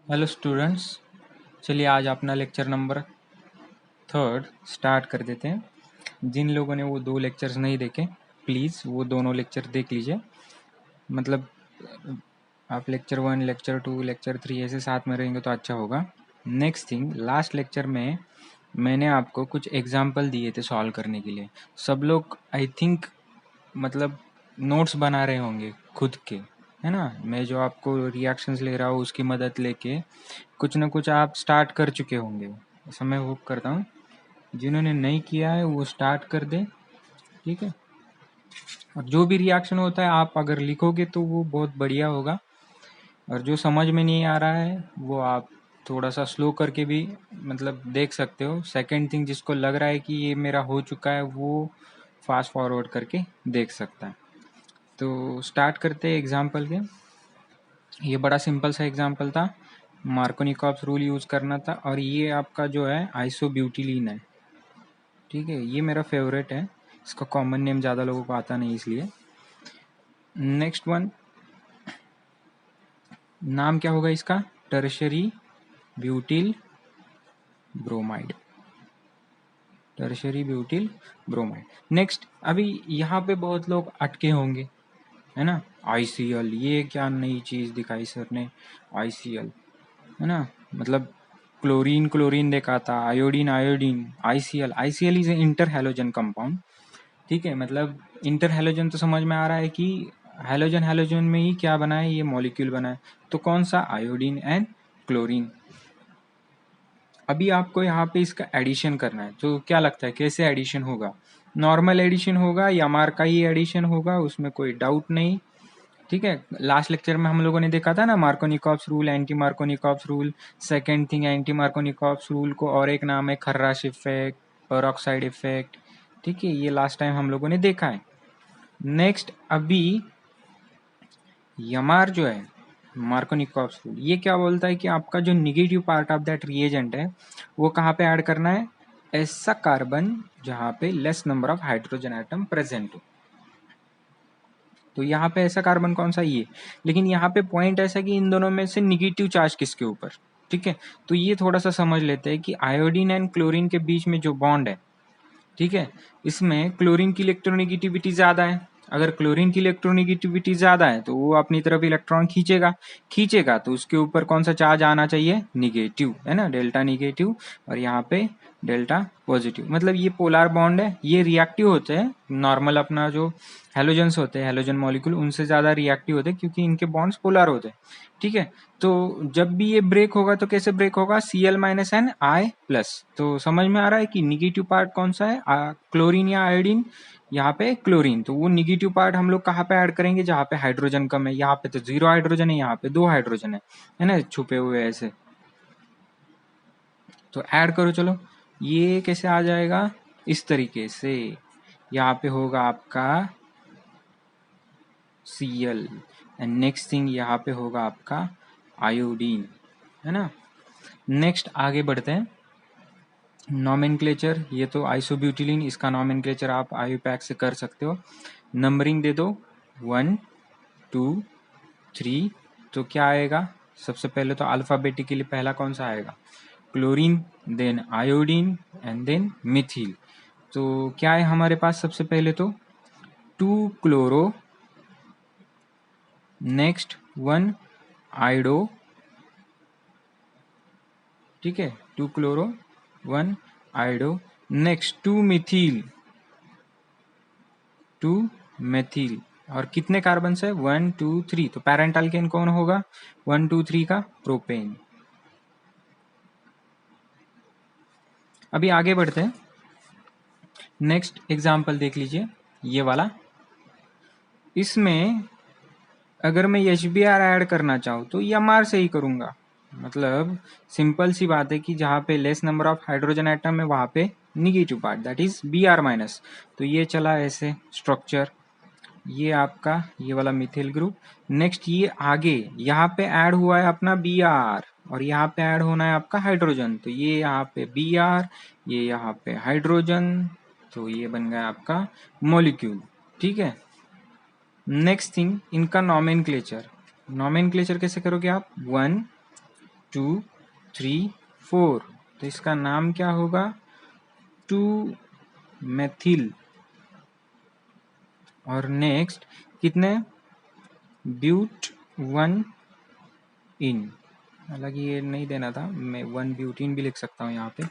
Hello students, चलिए आज अपना लेक्चर नंबर 3 स्टार्ट कर देते हैं। जिन लोगों ने वो 2 लेक्चर्स नहीं देखे, प्लीज़ वो दोनों लेक्चर देख लीजिए। मतलब आप लेक्चर 1, लेक्चर 2, लेक्चर 3 ऐसे साथ में रहेंगे तो अच्छा होगा। नेक्स्ट थिंग, लास्ट लेक्चर में मैंने आपको कुछ एग्जाम्पल दिए थे सॉल्व करने के लिए। सब लोग आई थिंक मतलब नोट्स बना रहे होंगे खुद के, है ना। मैं जो आपको रिएक्शंस ले रहा हूँ उसकी मदद लेके कुछ ना कुछ आप स्टार्ट कर चुके होंगे, ऐसा मैं होप करता हूँ। जिन्होंने नहीं किया है वो स्टार्ट कर दे, ठीक है। और जो भी रिएक्शन होता है आप अगर लिखोगे तो वो बहुत बढ़िया होगा। और जो समझ में नहीं आ रहा है वो आप थोड़ा सा स्लो करके भी मतलब देख सकते हो। सेकंड थिंग, जिसको लग रहा है कि ये मेरा हो चुका है वो फास्ट फॉरवर्ड करके देख सकता है। तो स्टार्ट करते हैं एग्जाम्पल के। ये बड़ा सिंपल सा एग्जाम्पल था, मार्कोनिकॉप्स रूल यूज़ करना था। और ये आपका जो है आइसोब्यूटिलीन है, ठीक है। ये मेरा फेवरेट है, इसका कॉमन नेम ज़्यादा लोगों को आता नहीं इसलिए। नेक्स्ट वन, नाम क्या होगा इसका? Tertiary butyl bromide, tertiary butyl bromide. Next, अभी यहाँ पे बहुत लोग अटके होंगे, है ना। ICL, ये क्या नई चीज़ दिखाई सर ने, ICL, है ना। मतलब क्लोरीन क्लोरीन देखा था, iodine iodine, ICL is A inter halogen compound, ठीक है। मतलब इंटर हैलोजन तो समझ में आ रहा है कि हैलोजन हैलोजन में ही क्या बना है, ये मॉलिक्यूल बना है। तो कौन सा? Iodine and chlorine. अभी आपको यहाँ पे इसका एडिशन करना है, तो क्या लगता है कैसे एडिशन होगा? नॉर्मल एडिशन होगा या मार का ही एडिशन होगा, उसमें कोई डाउट नहीं, ठीक है। लास्ट लेक्चर में हम लोगों ने देखा था ना, Markovnikov's rule, anti Markovnikov's rule. Second thing, anti Markovnikov's rule को और एक नाम है खर्राश इफेक्ट, पेरोक्साइड इफेक्ट, ठीक है। ये लास्ट टाइम हम लोगों ने देखा है। नेक्स्ट, अभी यमार जो है, मार्कोनिकॉप्स रूल, ये क्या बोलता है कि आपका जो negative part of that reagent है वो कहाँ पे ऐड करना है? ऐसा कार्बन जहाँ पे less number of hydrogen atom present हो। तो यहाँ पे ऐसा कार्बन कौन सा? ये। लेकिन यहाँ पे पॉइंट ऐसा कि इन दोनों में से निगेटिव चार्ज किसके ऊपर, ठीक है। तो ये थोड़ा सा समझ लेते हैं कि आयोडीन एंड क्लोरीन के बीच में जो बॉन्ड है, ठीक है, इसमें क्लोरीन की इलेक्ट्रोनेगेटिविटी ज्यादा है। अगर क्लोरीन की इलेक्ट्रोनेगेटिविटी ज्यादा है तो वो अपनी तरफ इलेक्ट्रॉन खींचेगा तो उसके ऊपर कौन सा चार्ज आना चाहिए? निगेटिव, है ना, डेल्टा निगेटिव। और यहाँ पे डेल्टा पॉजिटिव। मतलब ये पोलर बॉन्ड है, ये रिएक्टिव होते हैं। नॉर्मल अपना जो हेलोजन्स होते हैं, हेलोजन मॉलिक्यूल, उनसे ज्यादा रिएक्टिव होते हैं क्योंकि इनके बॉन्ड्स पोलर होते हैं, ठीक है। तो जब भी ये ब्रेक होगा तो कैसे ब्रेक होगा? Cl minus N I plus. तो समझ में आ रहा है कि निगेटिव पार्ट कौन सा है? क्लोरीन या आयोडीन? यहाँ पे क्लोरीन। तो वो निगेटिव पार्ट हम लोग कहाँ पे ऐड करेंगे? जहाँ पे हाइड्रोजन कम है। यहाँ पे तो 0 हाइड्रोजन है, यहाँ पे 2 हाइड्रोजन है ना, छुपे हुए ऐसे। तो ऐड करो, चलो। ये कैसे आ जाएगा? इस तरीके से। यहाँ पे होगा आपका Cl एंड नेक्स्ट थिंग यहाँ पे होगा आपका आयोडीन, है ना। नेक्स्ट आगे बढ़ते हैं। नॉमेनक्लेचर, ये तो आइसोब्यूटिलीन, इसका नॉमेनक्लेचर आप आईयूपैक से कर सकते हो। नंबरिंग दे दो 1 2 3। तो क्या आएगा? सबसे पहले तो अल्फाबेटिकली पहला कौन सा आएगा? Chlorine, then iodine and then methyl. तो क्या है हमारे पास? सबसे पहले तो 2 क्लोरो, नेक्स्ट 1 आयोडो, ठीक है, 2 chloro 1 iodo, next 2 Mithil, 2 methyl. और कितने कार्बन है? 1 2 3। तो पैरेंट अल्केन कौन होगा? 1 2 3 का प्रोपेन। अभी आगे बढ़ते हैं। नेक्स्ट एग्जाम्पल देख लीजिए, ये वाला। इसमें अगर मैं HBr ऐड करना चाहूँ तो MR से ही करूँगा। मतलब सिंपल सी बात है कि जहाँ पे less number of hydrogen atom है वहाँ पे negative part, that is Br minus. तो ये चला ऐसे स्ट्रक्चर, ये आपका ये वाला मिथिल ग्रुप। नेक्स्ट ये आगे यहाँ पे ऐड हुआ है अपना Br, और यहाँ पे ऐड होना है आपका हाइड्रोजन। तो ये यहाँ पे Br, ये यहाँ पे हाइड्रोजन, तो ये बन गया आपका मॉलिक्यूल, ठीक है। नेक्स्ट थिंग, इनका नॉमेनक्लेचर। नॉमेनक्लेचर कैसे करोगे आप? 1 2 3 4, तो इसका नाम क्या होगा? 2 मेथिल। और नेक्स्ट कितने? ब्यूट 1 इन, हालांकि ये नहीं देना था, मैं 1 ब्यूटीन भी लिख सकता हूँ यहाँ पे।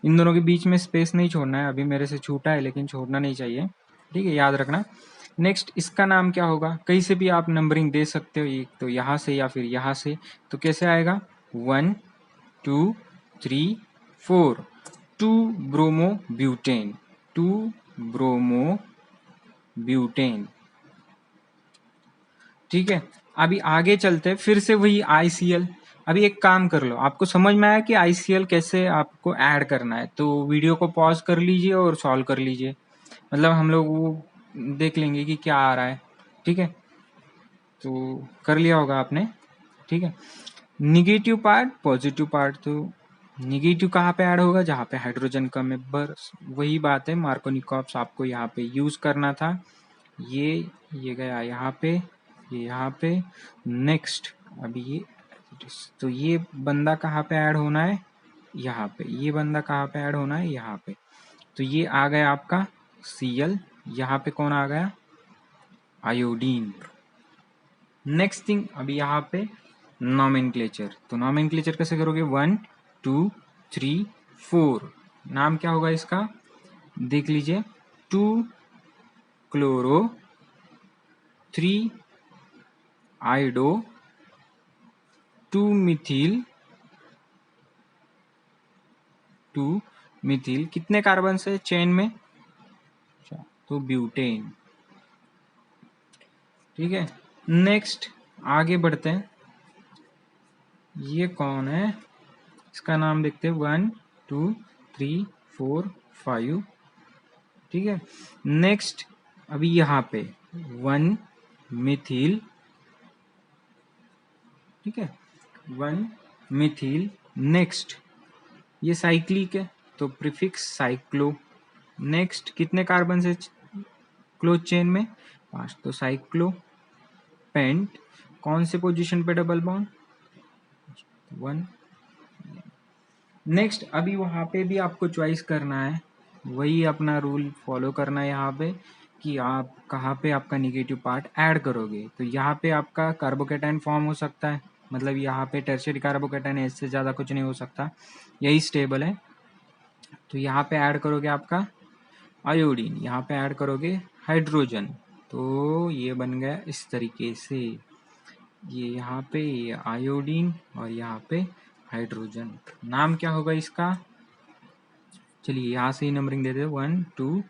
इन दोनों के बीच में स्पेस नहीं छोड़ना है, अभी मेरे से छूटा है लेकिन छोड़ना नहीं चाहिए, ठीक है, याद रखना। नेक्स्ट इसका नाम क्या होगा? कहीं से भी आप नंबरिंग दे सकते हो, एक तो यहाँ से या फिर यहाँ से, तो कैसे आएगा? 1 2 3 4, 2 ब्रोमो ब्यूटेन, 2 ब्रोमो ब्यूटेन, ठीक है। अभी आगे चलते हैं, फिर से वही ICL। अभी एक काम कर लो, आपको समझ में आया कि ICL कैसे आपको ऐड करना है, तो वीडियो को पॉज कर लीजिए और सॉल्व कर लीजिए, मतलब हम लोग वो देख लेंगे कि क्या आ रहा है, ठीक है। तो कर लिया होगा आपने, ठीक है। निगेटिव पार्ट पॉजिटिव पार्ट, तो निगेटिव कहाँ पे ऐड होगा? जहाँ पे हाइड्रोजन कम है, बस वही बात है। मार्कोनिकॉप्स आपको यहाँ पे यूज करना था, ये गया यहाँ पे, ये यहाँ पे। नेक्स्ट अभी ये, तो ये बंदा कहाँ पे ऐड होना है? यहाँ पे। ये बंदा कहाँ पे ऐड होना है? यहाँ पे। तो ये आ गया आपका Cl, यहाँ पे कौन आ गया? आयोडीन। नेक्स्ट थिंग, अभी यहाँ पे नॉमेनक्लेचर, तो नॉमेनक्लेचर कैसे करोगे? 1 2 3 4, नाम क्या होगा इसका? देख लीजिए, 2 क्लोरो, 3 आइडो, 2 मिथिल, 2 मिथिल, कितने कार्बन से चेन में? तो ब्यूटेन, ठीक है। नेक्स्ट आगे बढ़ते हैं, ये कौन है? इसका नाम देखते हैं, 1 2 3 4 5, ठीक है। नेक्स्ट अभी यहाँ पे 1 मिथिल, ठीक है, 1 मिथिल। नेक्स्ट ये साइक्लिक है, तो प्रीफिक्स साइक्लो। नेक्स्ट कितने कार्बन से क्लोज चेन में? 5, तो साइक्लो पेंट। कौन से पोजीशन पे डबल बॉन्ड? 1। नेक्स्ट अभी वहां पे भी आपको चॉइस करना है, वही अपना रूल फॉलो करना है यहाँ पे, कि आप कहाँ पे आपका निगेटिव पार्ट ऐड करोगे। तो यहाँ पे आपका कार्बोकेटाइन फॉर्म हो सकता है, मतलब यहाँ पे टर्शियरी कार्बोकेटाइन है, इससे ज़्यादा कुछ नहीं हो सकता, यही स्टेबल है। तो यहाँ पे ऐड करोगे आपका आयोडीन, यहाँ पे ऐड करोगे हाइड्रोजन, तो ये बन गया इस तरीके से, ये यहाँ पे ये आयोडीन और यहाँ पे हाइड्रोजन। नाम क्या होगा इसका? चलिए यहाँ से ही नंबरिंग देते हैं, 1 2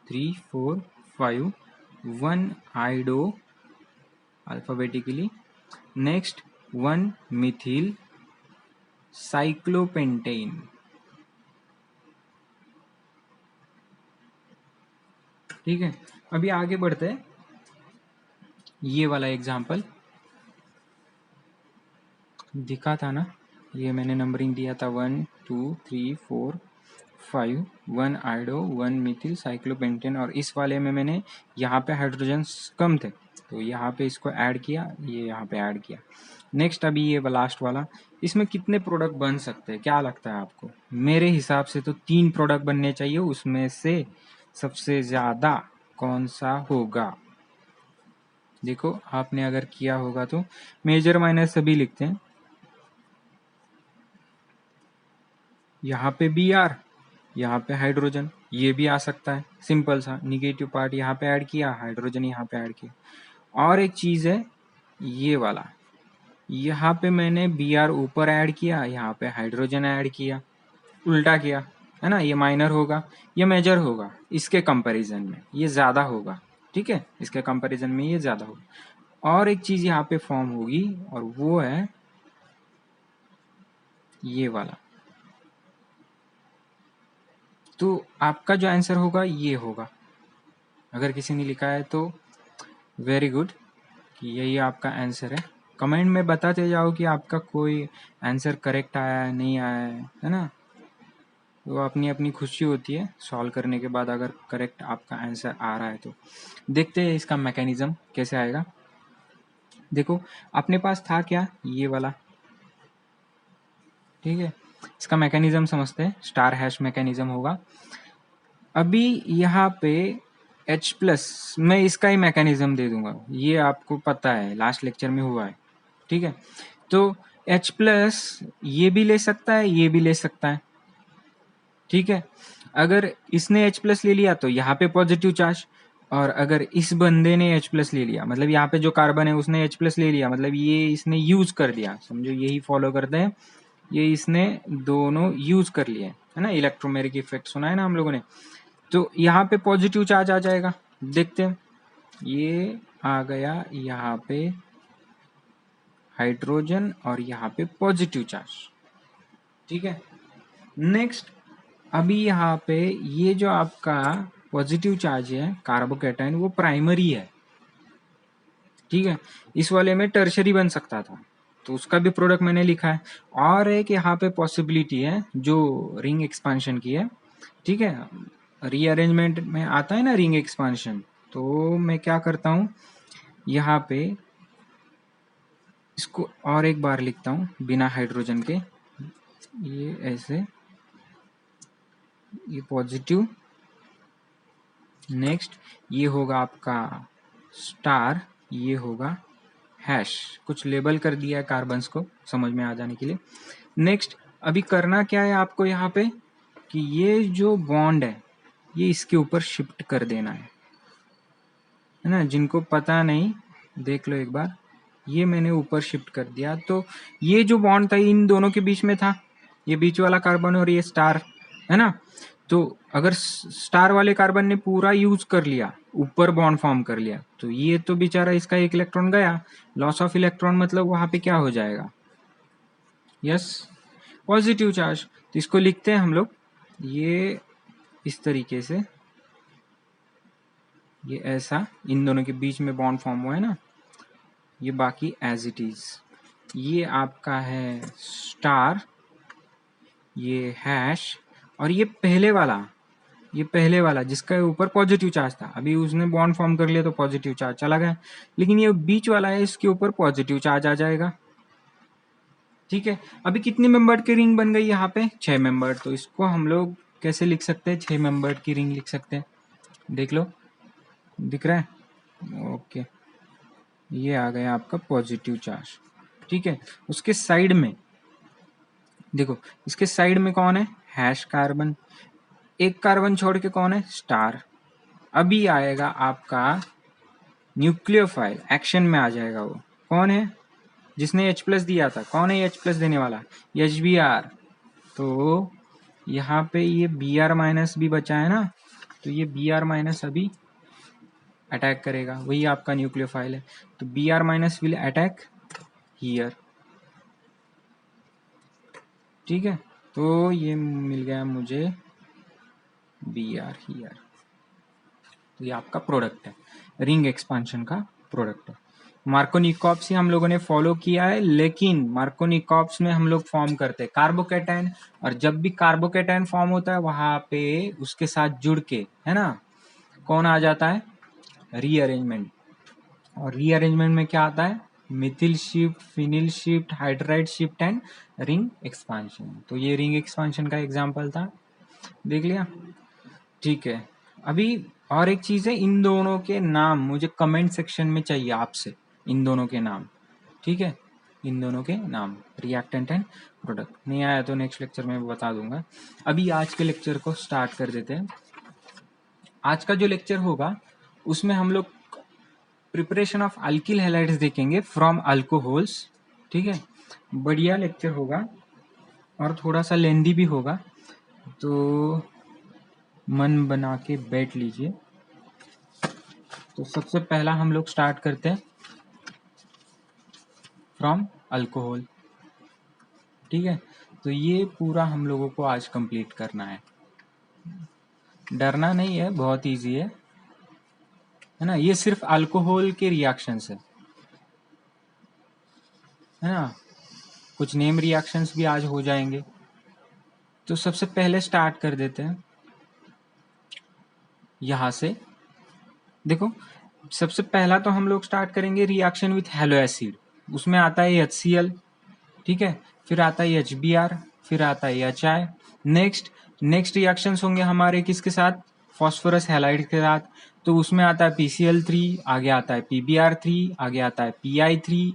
3 4 5, 1 आइडो अल्फाबेटिकली, नेक्स्ट 1 मिथिल साइक्लोपेंटेन, ठीक है। अभी आगे बढ़ते हैं, ये वाला एग्जाम्पल दिखा था ना, ये मैंने नंबरिंग दिया था 1 2 3 4 5, 1 आइडो 1 मिथिल साइक्लोपेंटेन, और इस वाले में मैंने यहाँ पे हाइड्रोजन कम थे, तो यहाँ पे इसको ऐड किया, ये यहाँ पे ऐड किया। नेक्स्ट अभी ये लास्ट वाला, इसमें कितने प्रोडक्ट बन सकते हैं, क्या लगता है आपको? मेरे हिसाब से तो 3 प्रोडक्ट बनने चाहिए, उसमें से सबसे ज्यादा कौन सा होगा? देखो आपने अगर किया होगा तो मेजर माइनर सभी लिखते हैं, यहाँ पे Br, यहाँ पे हाइड्रोजन, ये भी आ सकता है, सिंपल सा निगेटिव पार्ट यहाँ पे ऐड किया, हाइड्रोजन यहाँ पे ऐड किया। और एक चीज है ये वाला, यहाँ पे मैंने Br ऊपर ऐड किया, यहाँ पे हाइड्रोजन ऐड किया, उल्टा किया, है ना, ये माइनर होगा, ये मेजर होगा, इसके कंपैरिजन में ये ज्यादा होगा, ठीक है, इसके कंपैरिजन में ये ज्यादा होगा। और एक चीज यहाँ पे फॉर्म होगी, और वो है ये वाला, तो आपका जो आंसर होगा ये होगा। अगर किसी ने लिखा है तो वेरी गुड, कि यही आपका आंसर है। कमेंट में बताते जाओ कि आपका कोई आंसर करेक्ट आया है, नहीं आया है ना, वो अपनी अपनी खुशी होती है सॉल्व करने के बाद, अगर करेक्ट आपका आंसर आ रहा है तो। देखते हैं इसका मैकेनिज्म कैसे आएगा। देखो अपने पास था क्या, ये वाला, ठीक है, इसका मैकेनिज्म समझते हैं। स्टार हैश मैकेनिज्म होगा। अभी यहाँ पे H प्लस मैं इसका ही मैकेनिज्म दे दूंगा, ये आपको पता है लास्ट लेक्चर में हुआ है। ठीक है, तो H प्लस ये भी ले सकता है, ये भी ले सकता है। ठीक है, अगर इसने H प्लस ले लिया तो यहाँ पे पॉजिटिव चार्ज, और अगर इस बंदे ने H प्लस ले लिया, मतलब यहाँ पे जो कार्बन है उसने H प्लस ले लिया, मतलब ये इसने यूज कर दिया, समझो यही फॉलो करते हैं, ये इसने दोनों यूज कर लिए, है ना, इलेक्ट्रोमेरिक इफेक्ट सुना है ना हम लोगों ने। तो यहाँ पे पॉजिटिव चार्ज आ जाएगा, देखते हैं, ये आ गया यहाँ पे हाइड्रोजन और यहाँ पे पॉजिटिव चार्ज। ठीक है, नेक्स्ट अभी यहाँ पे ये जो आपका पॉजिटिव चार्ज है कार्बोकैटायन वो प्राइमरी है। ठीक है, इस वाले में टर्शरी बन सकता था, तो उसका भी प्रोडक्ट मैंने लिखा है। और एक यहाँ पे पॉसिबिलिटी है जो रिंग एक्सपांशन की है। ठीक है, रीअरेंजमेंट में आता है ना रिंग एक्सपांशन, तो मैं क्या करता हूँ यहाँ पे इसको और एक बार लिखता हूँ बिना हाइड्रोजन के, ये ऐसे, ये पॉजिटिव, नेक्स्ट ये होगा आपका स्टार, ये होगा हैश, कुछ लेबल कर दिया है कार्बन्स को समझ में आ जाने के लिए। नेक्स्ट अभी करना क्या है आपको यहाँ पे कि ये जो बॉन्ड है ये इसके ऊपर शिफ्ट कर देना है ना, जिनको पता नहीं देख लो एक बार, ये मैंने ऊपर शिफ्ट कर दिया। तो ये जो बॉन्ड था इन दोनों के बीच में था, ये बीच वाला कार्बन और ये स्टार, है ना, तो अगर स्टार वाले कार्बन ने पूरा यूज कर लिया, ऊपर बॉन्ड फॉर्म कर लिया, तो ये तो बेचारा इसका एक इलेक्ट्रॉन गया, लॉस ऑफ इलेक्ट्रॉन, मतलब वहां पे क्या हो जाएगा, यस, पॉजिटिव चार्ज। तो इसको लिखते हैं हम लोग ये इस तरीके से, ये ऐसा, इन दोनों के बीच में बॉन्ड फॉर्म हुआ है ना, ये बाकी एज इट इज, ये आपका है स्टार, ये हैश, और ये पहले वाला जिसका ऊपर पॉजिटिव चार्ज था, अभी उसने बॉन्ड फॉर्म कर लिया तो पॉजिटिव चार्ज चला गया, लेकिन ये बीच वाला है इसके ऊपर पॉजिटिव चार्ज आ जाएगा। ठीक है, अभी कितने मेंबर्ड की रिंग बन गई यहाँ पे, 6 मेंबर्ड। तो इसको हम लोग कैसे लिख सकते हैं, 6 मेंबर्ड की रिंग लिख सकते हैं, देख लो दिख रहा है, ओके, ये आ गया आपका पॉजिटिव चार्ज। ठीक है, उसके साइड में देखो, इसके साइड में कौन है, हैश कार्बन, एक कार्बन छोड़ के कौन है, स्टार। अभी आएगा आपका न्यूक्लियोफाइल, एक्शन में आ जाएगा, वो कौन है, जिसने H प्लस दिया था, कौन है H प्लस देने वाला, HBr। तो यहाँ पे ये Br माइनस भी बचा है ना, तो ये Br माइनस अभी अटैक करेगा, वही आपका न्यूक्लियोफाइल है, तो Br minus will attack here. ठीक है, तो ये मिल गया मुझे Br हियर, तो ये आपका प्रोडक्ट है, रिंग एक्सपांशन का प्रोडक्ट है। मार्कोनिकॉप्स ही हम लोगों ने फॉलो किया है, लेकिन मार्कोनिकॉप्स में हम लोग फॉर्म करते हैं कार्बोकैटायन, और जब भी कार्बोकैटायन फॉर्म होता है वहां पे उसके साथ जुड़ के, है ना, कौन आ जाता है, रीअरेंजमेंट। और रीअरेंजमेंट में क्या आता है, Mithil shift, phenyl shift, hydride shift and ring expansion. तो ये रिंग एक्सपांशन का एग्जांपल था, देख लिया। ठीक है, अभी और एक चीज है, इन दोनों के नाम मुझे कमेंट सेक्शन में चाहिए आपसे, इन दोनों के नाम। ठीक है, इन दोनों के नाम, रिएक्टेंट एंड प्रोडक्ट। नहीं आया तो नेक्स्ट लेक्चर में बता दूंगा। अभी आज के लेक्चर को स्टार्ट कर देते हैं। आज का जो लेक्चर होगा उसमें हम लोग प्रिपरेशन ऑफ अल्किल हैलाइड्स देखेंगे फ्रॉम अल्कोहल्स। ठीक है, बढ़िया लेक्चर होगा और थोड़ा सा लेंदी भी होगा, तो मन बना के बैठ लीजिए। तो सबसे पहला हम लोग स्टार्ट करते हैं फ्रॉम अल्कोहल। ठीक है, तो ये पूरा हम लोगों को आज कंप्लीट करना है, डरना नहीं है, बहुत इजी है ना। ये सिर्फ अल्कोहल के रिएक्शंस है ना, कुछ नेम रिएक्शंस भी आज हो जाएंगे। तो सबसे पहले स्टार्ट कर देते हैं यहां से। देखो, सबसे पहला तो हम लोग स्टार्ट करेंगे रिएक्शन विथ हेलो एसिड, उसमें आता है HCl। ठीक है, फिर आता है HBr, फिर आता है HI। नेक्स्ट रिएक्शंस होंगे हमारे किसके साथ, फॉस्फोरस हैलाइड के साथ, तो उसमें आता है PCl3, आगे आता है PBr3, आगे आता है PI3,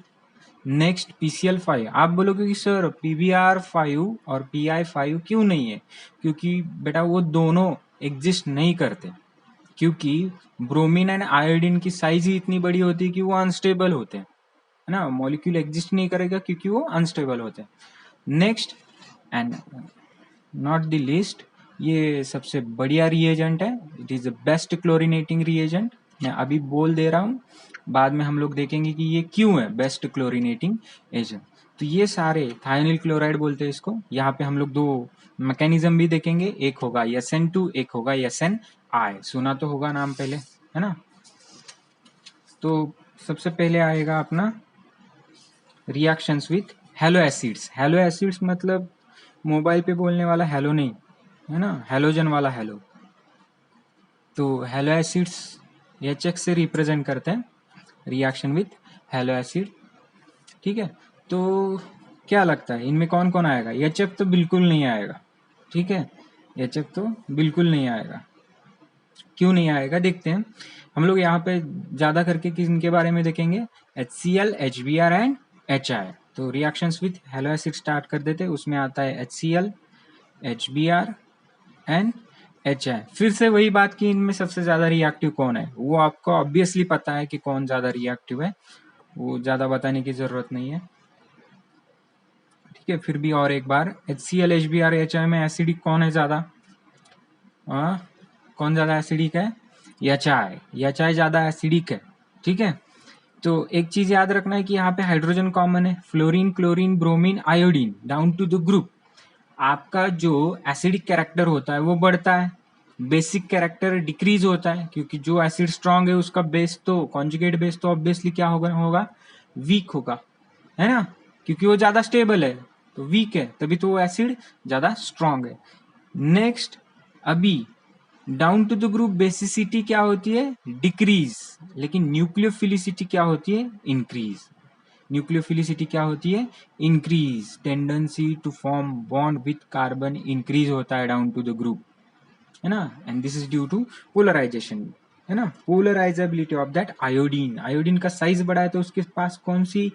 नेक्स्ट PCl5। आप बोलोगे कि सर PBr5 और PI5 क्यों नहीं है, क्योंकि बेटा वो दोनों एग्जिस्ट नहीं करते, क्योंकि ब्रोमीन एंड आयोडीन की साइज ही इतनी बड़ी होती है कि वो अनस्टेबल होते हैं, है ना, मॉलिक्यूल एग्जिस्ट नहीं करेगा क्योंकि वो अनस्टेबल होते हैं। Next and not the least, ये सबसे बढ़िया रिएजेंट है, it is the best chlorinating reagent. मैं अभी बोल दे रहा हूँ, बाद में हम लोग देखेंगे कि ये क्यों है बेस्ट क्लोरीनेटिंग एजेंट। तो ये सारे थायोनिल क्लोराइड बोलते हैं इसको। यहाँ पे हम लोग दो मैकेनिज्म भी देखेंगे, एक होगा SN2, एक होगा SNI। सुना तो होगा नाम पहले, है ना। तो सबसे पहले आएगा अपना reactions with hello acids. Hello acids मतलब मोबाइल पे बोलने वाला हेलो नहीं, है ना, हेलोजन वाला हेलो। तो हेलो एसिड्स HX से रिप्रेजेंट करते हैं रिएक्शन विथ हेलो एसिड, ठीक है। तो क्या लगता है इनमें कौन कौन आएगा, HF तो बिल्कुल नहीं आएगा, ठीक है, HF तो बिल्कुल नहीं आएगा। क्यों नहीं आएगा देखते हैं हम लोग। यहाँ पे ज्यादा करके किनके बारे में देखेंगे, HCl, HBr एंड HI। तो reactions with hello acid start कर देते हैं, उसमें आता है HCl, HBr एंड HI। फिर से वही बात कि इनमें सबसे ज्यादा रिएक्टिव कौन है, वो आपको ऑब्वियसली पता है कि कौन ज्यादा रिएक्टिव है, वो ज्यादा बताने की जरूरत नहीं है, ठीक है। फिर भी और एक बार, HCl, HBr, HI में एसिडिक कौन है ज्यादा, कौन ज्यादा एसिडिक है, HI ज्यादा एसिडिक है, ठीक है। तो एक चीज याद रखना है कि यहाँ पे हाइड्रोजन कॉमन है, fluorine, chlorine, bromine, iodine down to the group. आपका जो एसिडिक कैरेक्टर होता है वो बढ़ता है, बेसिक कैरेक्टर डिक्रीज होता है, क्योंकि जो एसिड स्ट्रांग है उसका बेस तो कॉन्जुगेट बेस तो ऑब्वियसली क्या होगा वीक होगा, है ना, क्योंकि वो ज्यादा स्टेबल है तो वीक है, तभी तो वो एसिड ज्यादा स्ट्रांग है। नेक्स्ट, अभी down to the group basicity क्या होती है, डिक्रीज, लेकिन न्यूक्लियोफिलिसिटी क्या होती है, इंक्रीज। न्यूक्लियोफिलिसिटी क्या होती है, increase. Tendency to form bond with carbon increase होता है डाउन टू द ग्रुप, है ना, and this is due to polarization, है ना, polarizability of that iodine. Iodine का साइज बड़ा है तो उसके पास कौन सी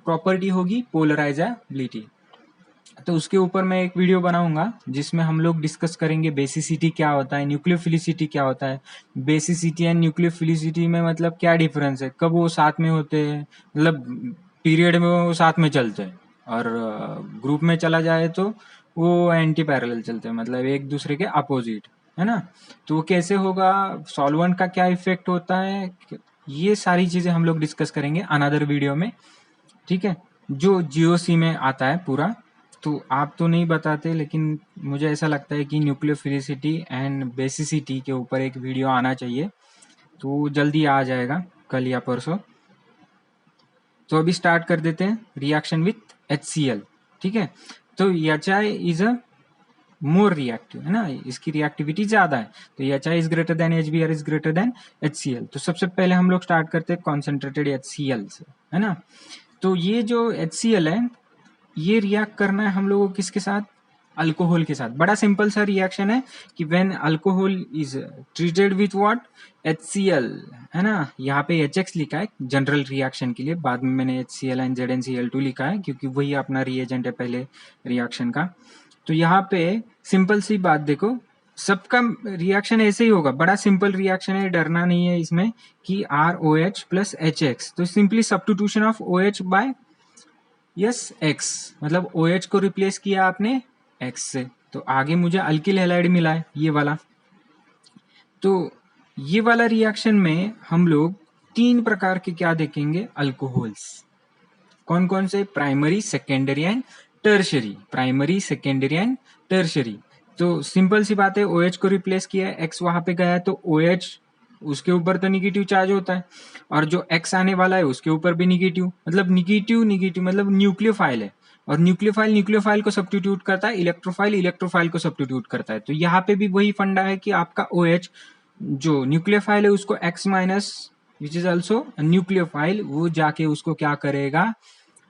प्रॉपर्टी होगी, पोलराइजेबिलिटी। तो उसके ऊपर मैं एक वीडियो बनाऊंगा जिसमें हम लोग डिस्कस करेंगे बेसिसिटी क्या होता है, न्यूक्लियोफिलिसिटी क्या होता है। बेसिसिटी एंड न्यूक्लियोफिलिसिटी में मतलब क्या डिफरेंस है, कब वो साथ में होते हैं, मतलब पीरियड में वो साथ में चलते हैं, और ग्रुप में चला जाए तो वो एंटी पैरेलल चलते हैं, मतलब एक दूसरे के अपोजिट, है ना। तो वो कैसे होगा, सॉल्वेंट का क्या इफेक्ट होता है, ये सारी चीजें हम लोग डिस्कस करेंगे अनदर वीडियो में, ठीक है, जो GOC में आता है पूरा। तो आप तो नहीं बताते, लेकिन मुझे ऐसा लगता है कि न्यूक्लियोफिलिसिटी एंड बेसिसिटी के ऊपर एक वीडियो आना चाहिए, तो जल्दी आ जाएगा, कल या परसों। तो अभी स्टार्ट कर देते हैं रिएक्शन विथ HCl, ठीक है। तो HI is a more reactive, है ना, इसकी रिएक्टिविटी ज्यादा है, तो HI is greater than HBr is greater than HCl। तो सबसे पहले हम लोग स्टार्ट करते हैं कॉन्सेंट्रेटेड HCl से, है ना। तो ये जो HCl है, ये रिएक्ट करना है हम लोगों को किसके साथ, अल्कोहल के साथ। बड़ा सिंपल सा रिएक्शन है कि when alcohol is treated with what, HCl, है ना। यहाँ पे HX लिखा है जनरल रिएक्शन के लिए, बाद में मैंने HCl एंड ZnCl2 लिखा है क्योंकि वही अपना रिएजेंट है पहले रिएक्शन का। तो यहाँ पे सिंपल सी बात देखो, सबका रिएक्शन ऐसे ही होगा, बड़ा सिंपल रिएक्शन है, डरना नहीं है इसमें कि ROH प्लस HX, तो simply substitution of OH by X, मतलब OH को रिप्लेस किया आपने X से, तो आगे मुझे अल्किल हैलाइड मिला है ये वाला। तो ये वाला रिएक्शन में हम लोग तीन प्रकार के क्या देखेंगे, अल्कोहल्स। कौन कौन से, primary, secondary and tertiary. Primary, secondary and tertiary. तो सिंपल सी बात है, OH को रिप्लेस किया है, X वहां पे गया है, तो OH उसके ऊपर तो निगेटिव चार्ज होता है, और जो X आने वाला है उसके ऊपर भी निगेटिव, मतलब निगेटिव मतलब न्यूक्लियोफाइल है, और न्यूक्लियोफाइल को सब्स्टिट्यूट करता है, इलेक्ट्रोफाइल को सब्स्टिट्यूट करता है। तो यहाँ पे भी वही फंडा है कि आपका OH जो न्यूक्लियोफाइल है उसको X minus which is also nucleophile, वो जाके उसको क्या करेगा,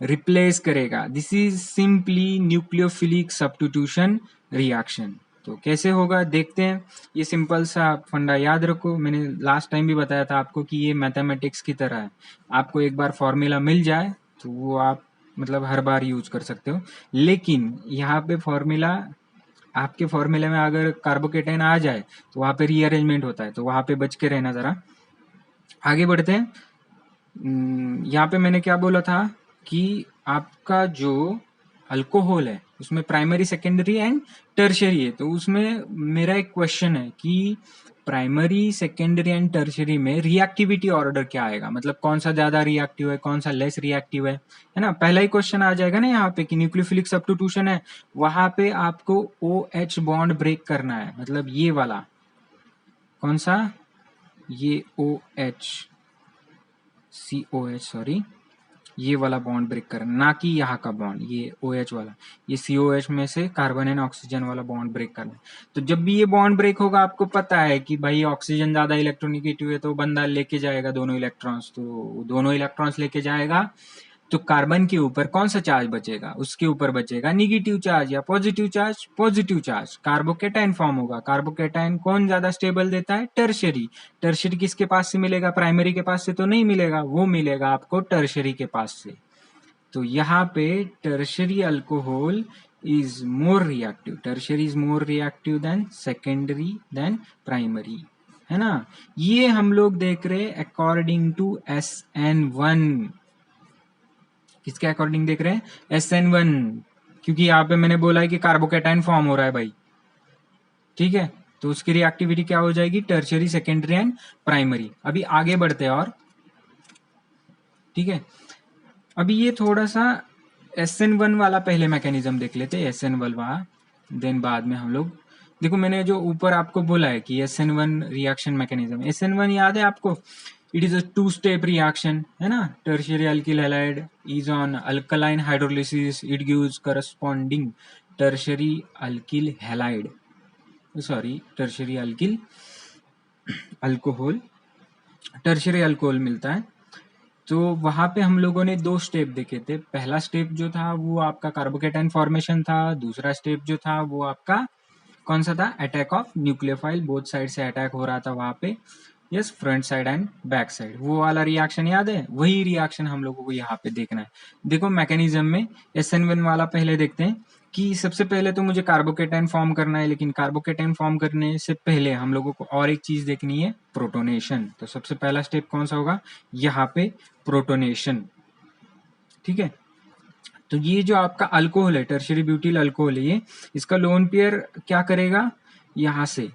रिप्लेस करेगा। This is simply nucleophilic substitution reaction. तो कैसे होगा देखते हैं। ये सिंपल सा फंडा याद रखो, मैंने लास्ट टाइम भी बताया था आपको कि ये मैथमेटिक्स की तरह है। आपको एक बार फॉर्मूला मिल जाए तो वो आप मतलब हर बार यूज कर सकते हो, लेकिन यहाँ पे फॉर्मूला, आपके फॉर्मूले में अगर कार्बोकेटाइन आ जाए तो वहाँ पे रीअरेंजमेंट होता है, तो वहाँ पे बच के रहना जरा। आगे बढ़ते हैं। यहाँ पे मैंने क्या बोला था कि आपका जो अल्कोहल है उसमें प्राइमरी सेकेंडरी एंड टर्शरी है। तो उसमें मेरा एक क्वेश्चन है कि प्राइमरी सेकेंडरी एंड टर्शरी में रिएक्टिविटी ऑर्डर क्या आएगा, मतलब कौन सा ज्यादा रिएक्टिव है, कौन सा लेस रिएक्टिव है ना। पहला ही क्वेश्चन आ जाएगा ना यहाँ पे कि न्यूक्लियोफिलिक सब्स्टिट्यूशन है, वहां पे आपको OH बॉन्ड ब्रेक करना है, मतलब ये वाला कौन सा, ये OH COH सॉरी, ये वाला बॉन्ड ब्रेक करना, ना कि यहाँ का बॉन्ड, ये OH वाला, ये COH में से कार्बन एंड ऑक्सीजन वाला बॉन्ड ब्रेक करना है। तो जब भी ये बॉन्ड ब्रेक होगा आपको पता है कि भाई ऑक्सीजन ज्यादा इलेक्ट्रोनिगेटिव है तो बंदा लेके जाएगा दोनों इलेक्ट्रॉन्स, तो दोनों इलेक्ट्रॉन्स लेके जाएगा तो कार्बन के ऊपर कौन सा चार्ज बचेगा, उसके ऊपर बचेगा निगेटिव चार्ज या positive charge, positive charge, carbocation form होगा। कार्बोकेटाइन कौन ज्यादा स्टेबल देता है, टर्शरी। टर्शरी किसके पास से मिलेगा, प्राइमरी के पास से तो नहीं मिलेगा, वो मिलेगा आपको टर्शरी के पास से। तो यहाँ पे tertiary alcohol is more reactive, tertiary is more reactive than secondary than primary, है ना। ये हम लोग देख रहे अकॉर्डिंग टू SN1, किसके अकॉर्डिंग देख रहे हैं, SN1, क्योंकि यहाँ पे मैंने बोला है कि कार्बोकेटाइन फॉर्म हो रहा है भाई, ठीक है। तो उसकी रिएक्टिविटी क्या हो जाएगी, टर्शरी सेकेंडरी एंड प्राइमरी। अभी आगे बढ़ते हैं और, ठीक है। अभी ये थोड़ा सा SN1 वाला पहले मैकेनिज्म देख लेते हैं, SN1 वाला, देन बाद में हम लोग, देखो मैंने जो ऊपर आपको बोला है कि SN1 रिएक्शन मैकेनिज्म, SN1 याद है आपको, इट इज अ 2-स्टेप रिएक्शन, है ना। Tertiary alkyl halide is on alkaline hydrolysis, it gives corresponding tertiary alkyl halide, sorry tertiary alkyl alcohol, tertiary alcohol मिलता है। तो वहां पे हम लोगों ने 2 स्टेप देखे थे। पहला स्टेप जो था वो आपका कार्बोकेटाइन फॉर्मेशन था, दूसरा स्टेप जो था वो आपका कौन सा था, attack of nucleophile, both side से अटैक हो रहा था वहां पे, yes, front side and back side, वो वाला रिएक्शन याद है, वही रिएक्शन हम लोगों को यहाँ पे देखना है। देखो मैकेनिज्म में SN1 वाला पहले देखते हैं कि सबसे पहले तो मुझे कार्बोकेटाइन फॉर्म करना है, लेकिन कार्बोकेटाइन फॉर्म करने से पहले हम लोगों को और एक चीज देखनी है, प्रोटोनेशन। तो सबसे पहला स्टेप कौन सा होगा, यहाँ पे प्रोटोनेशन, ठीक है। तो ये जो आपका अल्कोहल है, टर्शियरी ब्यूटिल अल्कोहल है, ये इसका लोन पेयर क्या करेगा यहाँ से।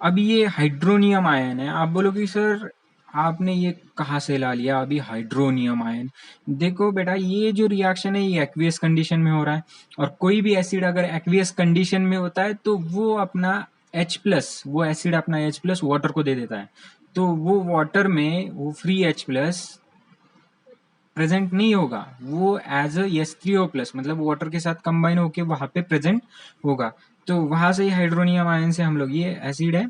अब ये हाइड्रोनियम आयन है, आप बोलोगे सर आपने ये कहाँ से ला लिया अभी हाइड्रोनियम आयन। देखो बेटा ये जो रिएक्शन है ये एक्वियस कंडीशन में हो रहा है, और कोई भी एसिड अगर एक्वियस कंडीशन में होता है तो वो अपना H+, वो एसिड अपना H+ वाटर को दे देता है, तो वो वाटर में वो फ्री H+ प्रेजेंट नहीं होगा, वो एज अ H3O+, मतलब वाटर के साथ कंबाइन होके वहां पे प्रेजेंट होगा। तो वहां से ही हाइड्रोनियम आयन से हम लोग, ये एसिड है,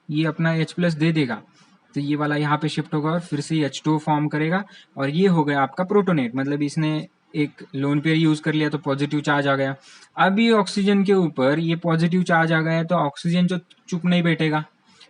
ये अपना H+ दे देगा, तो ये वाला यहाँ पे शिफ्ट होगा और फिर से H2O फॉर्म करेगा, और ये हो गया आपका प्रोटोनेट, मतलब इसने एक लोन पेयर यूज कर लिया तो पॉजिटिव चार्ज आ गया। अब ये ऑक्सीजन के ऊपर ये पॉजिटिव चार्ज आ गया, तो ऑक्सीजन जो चुप नहीं बैठेगा,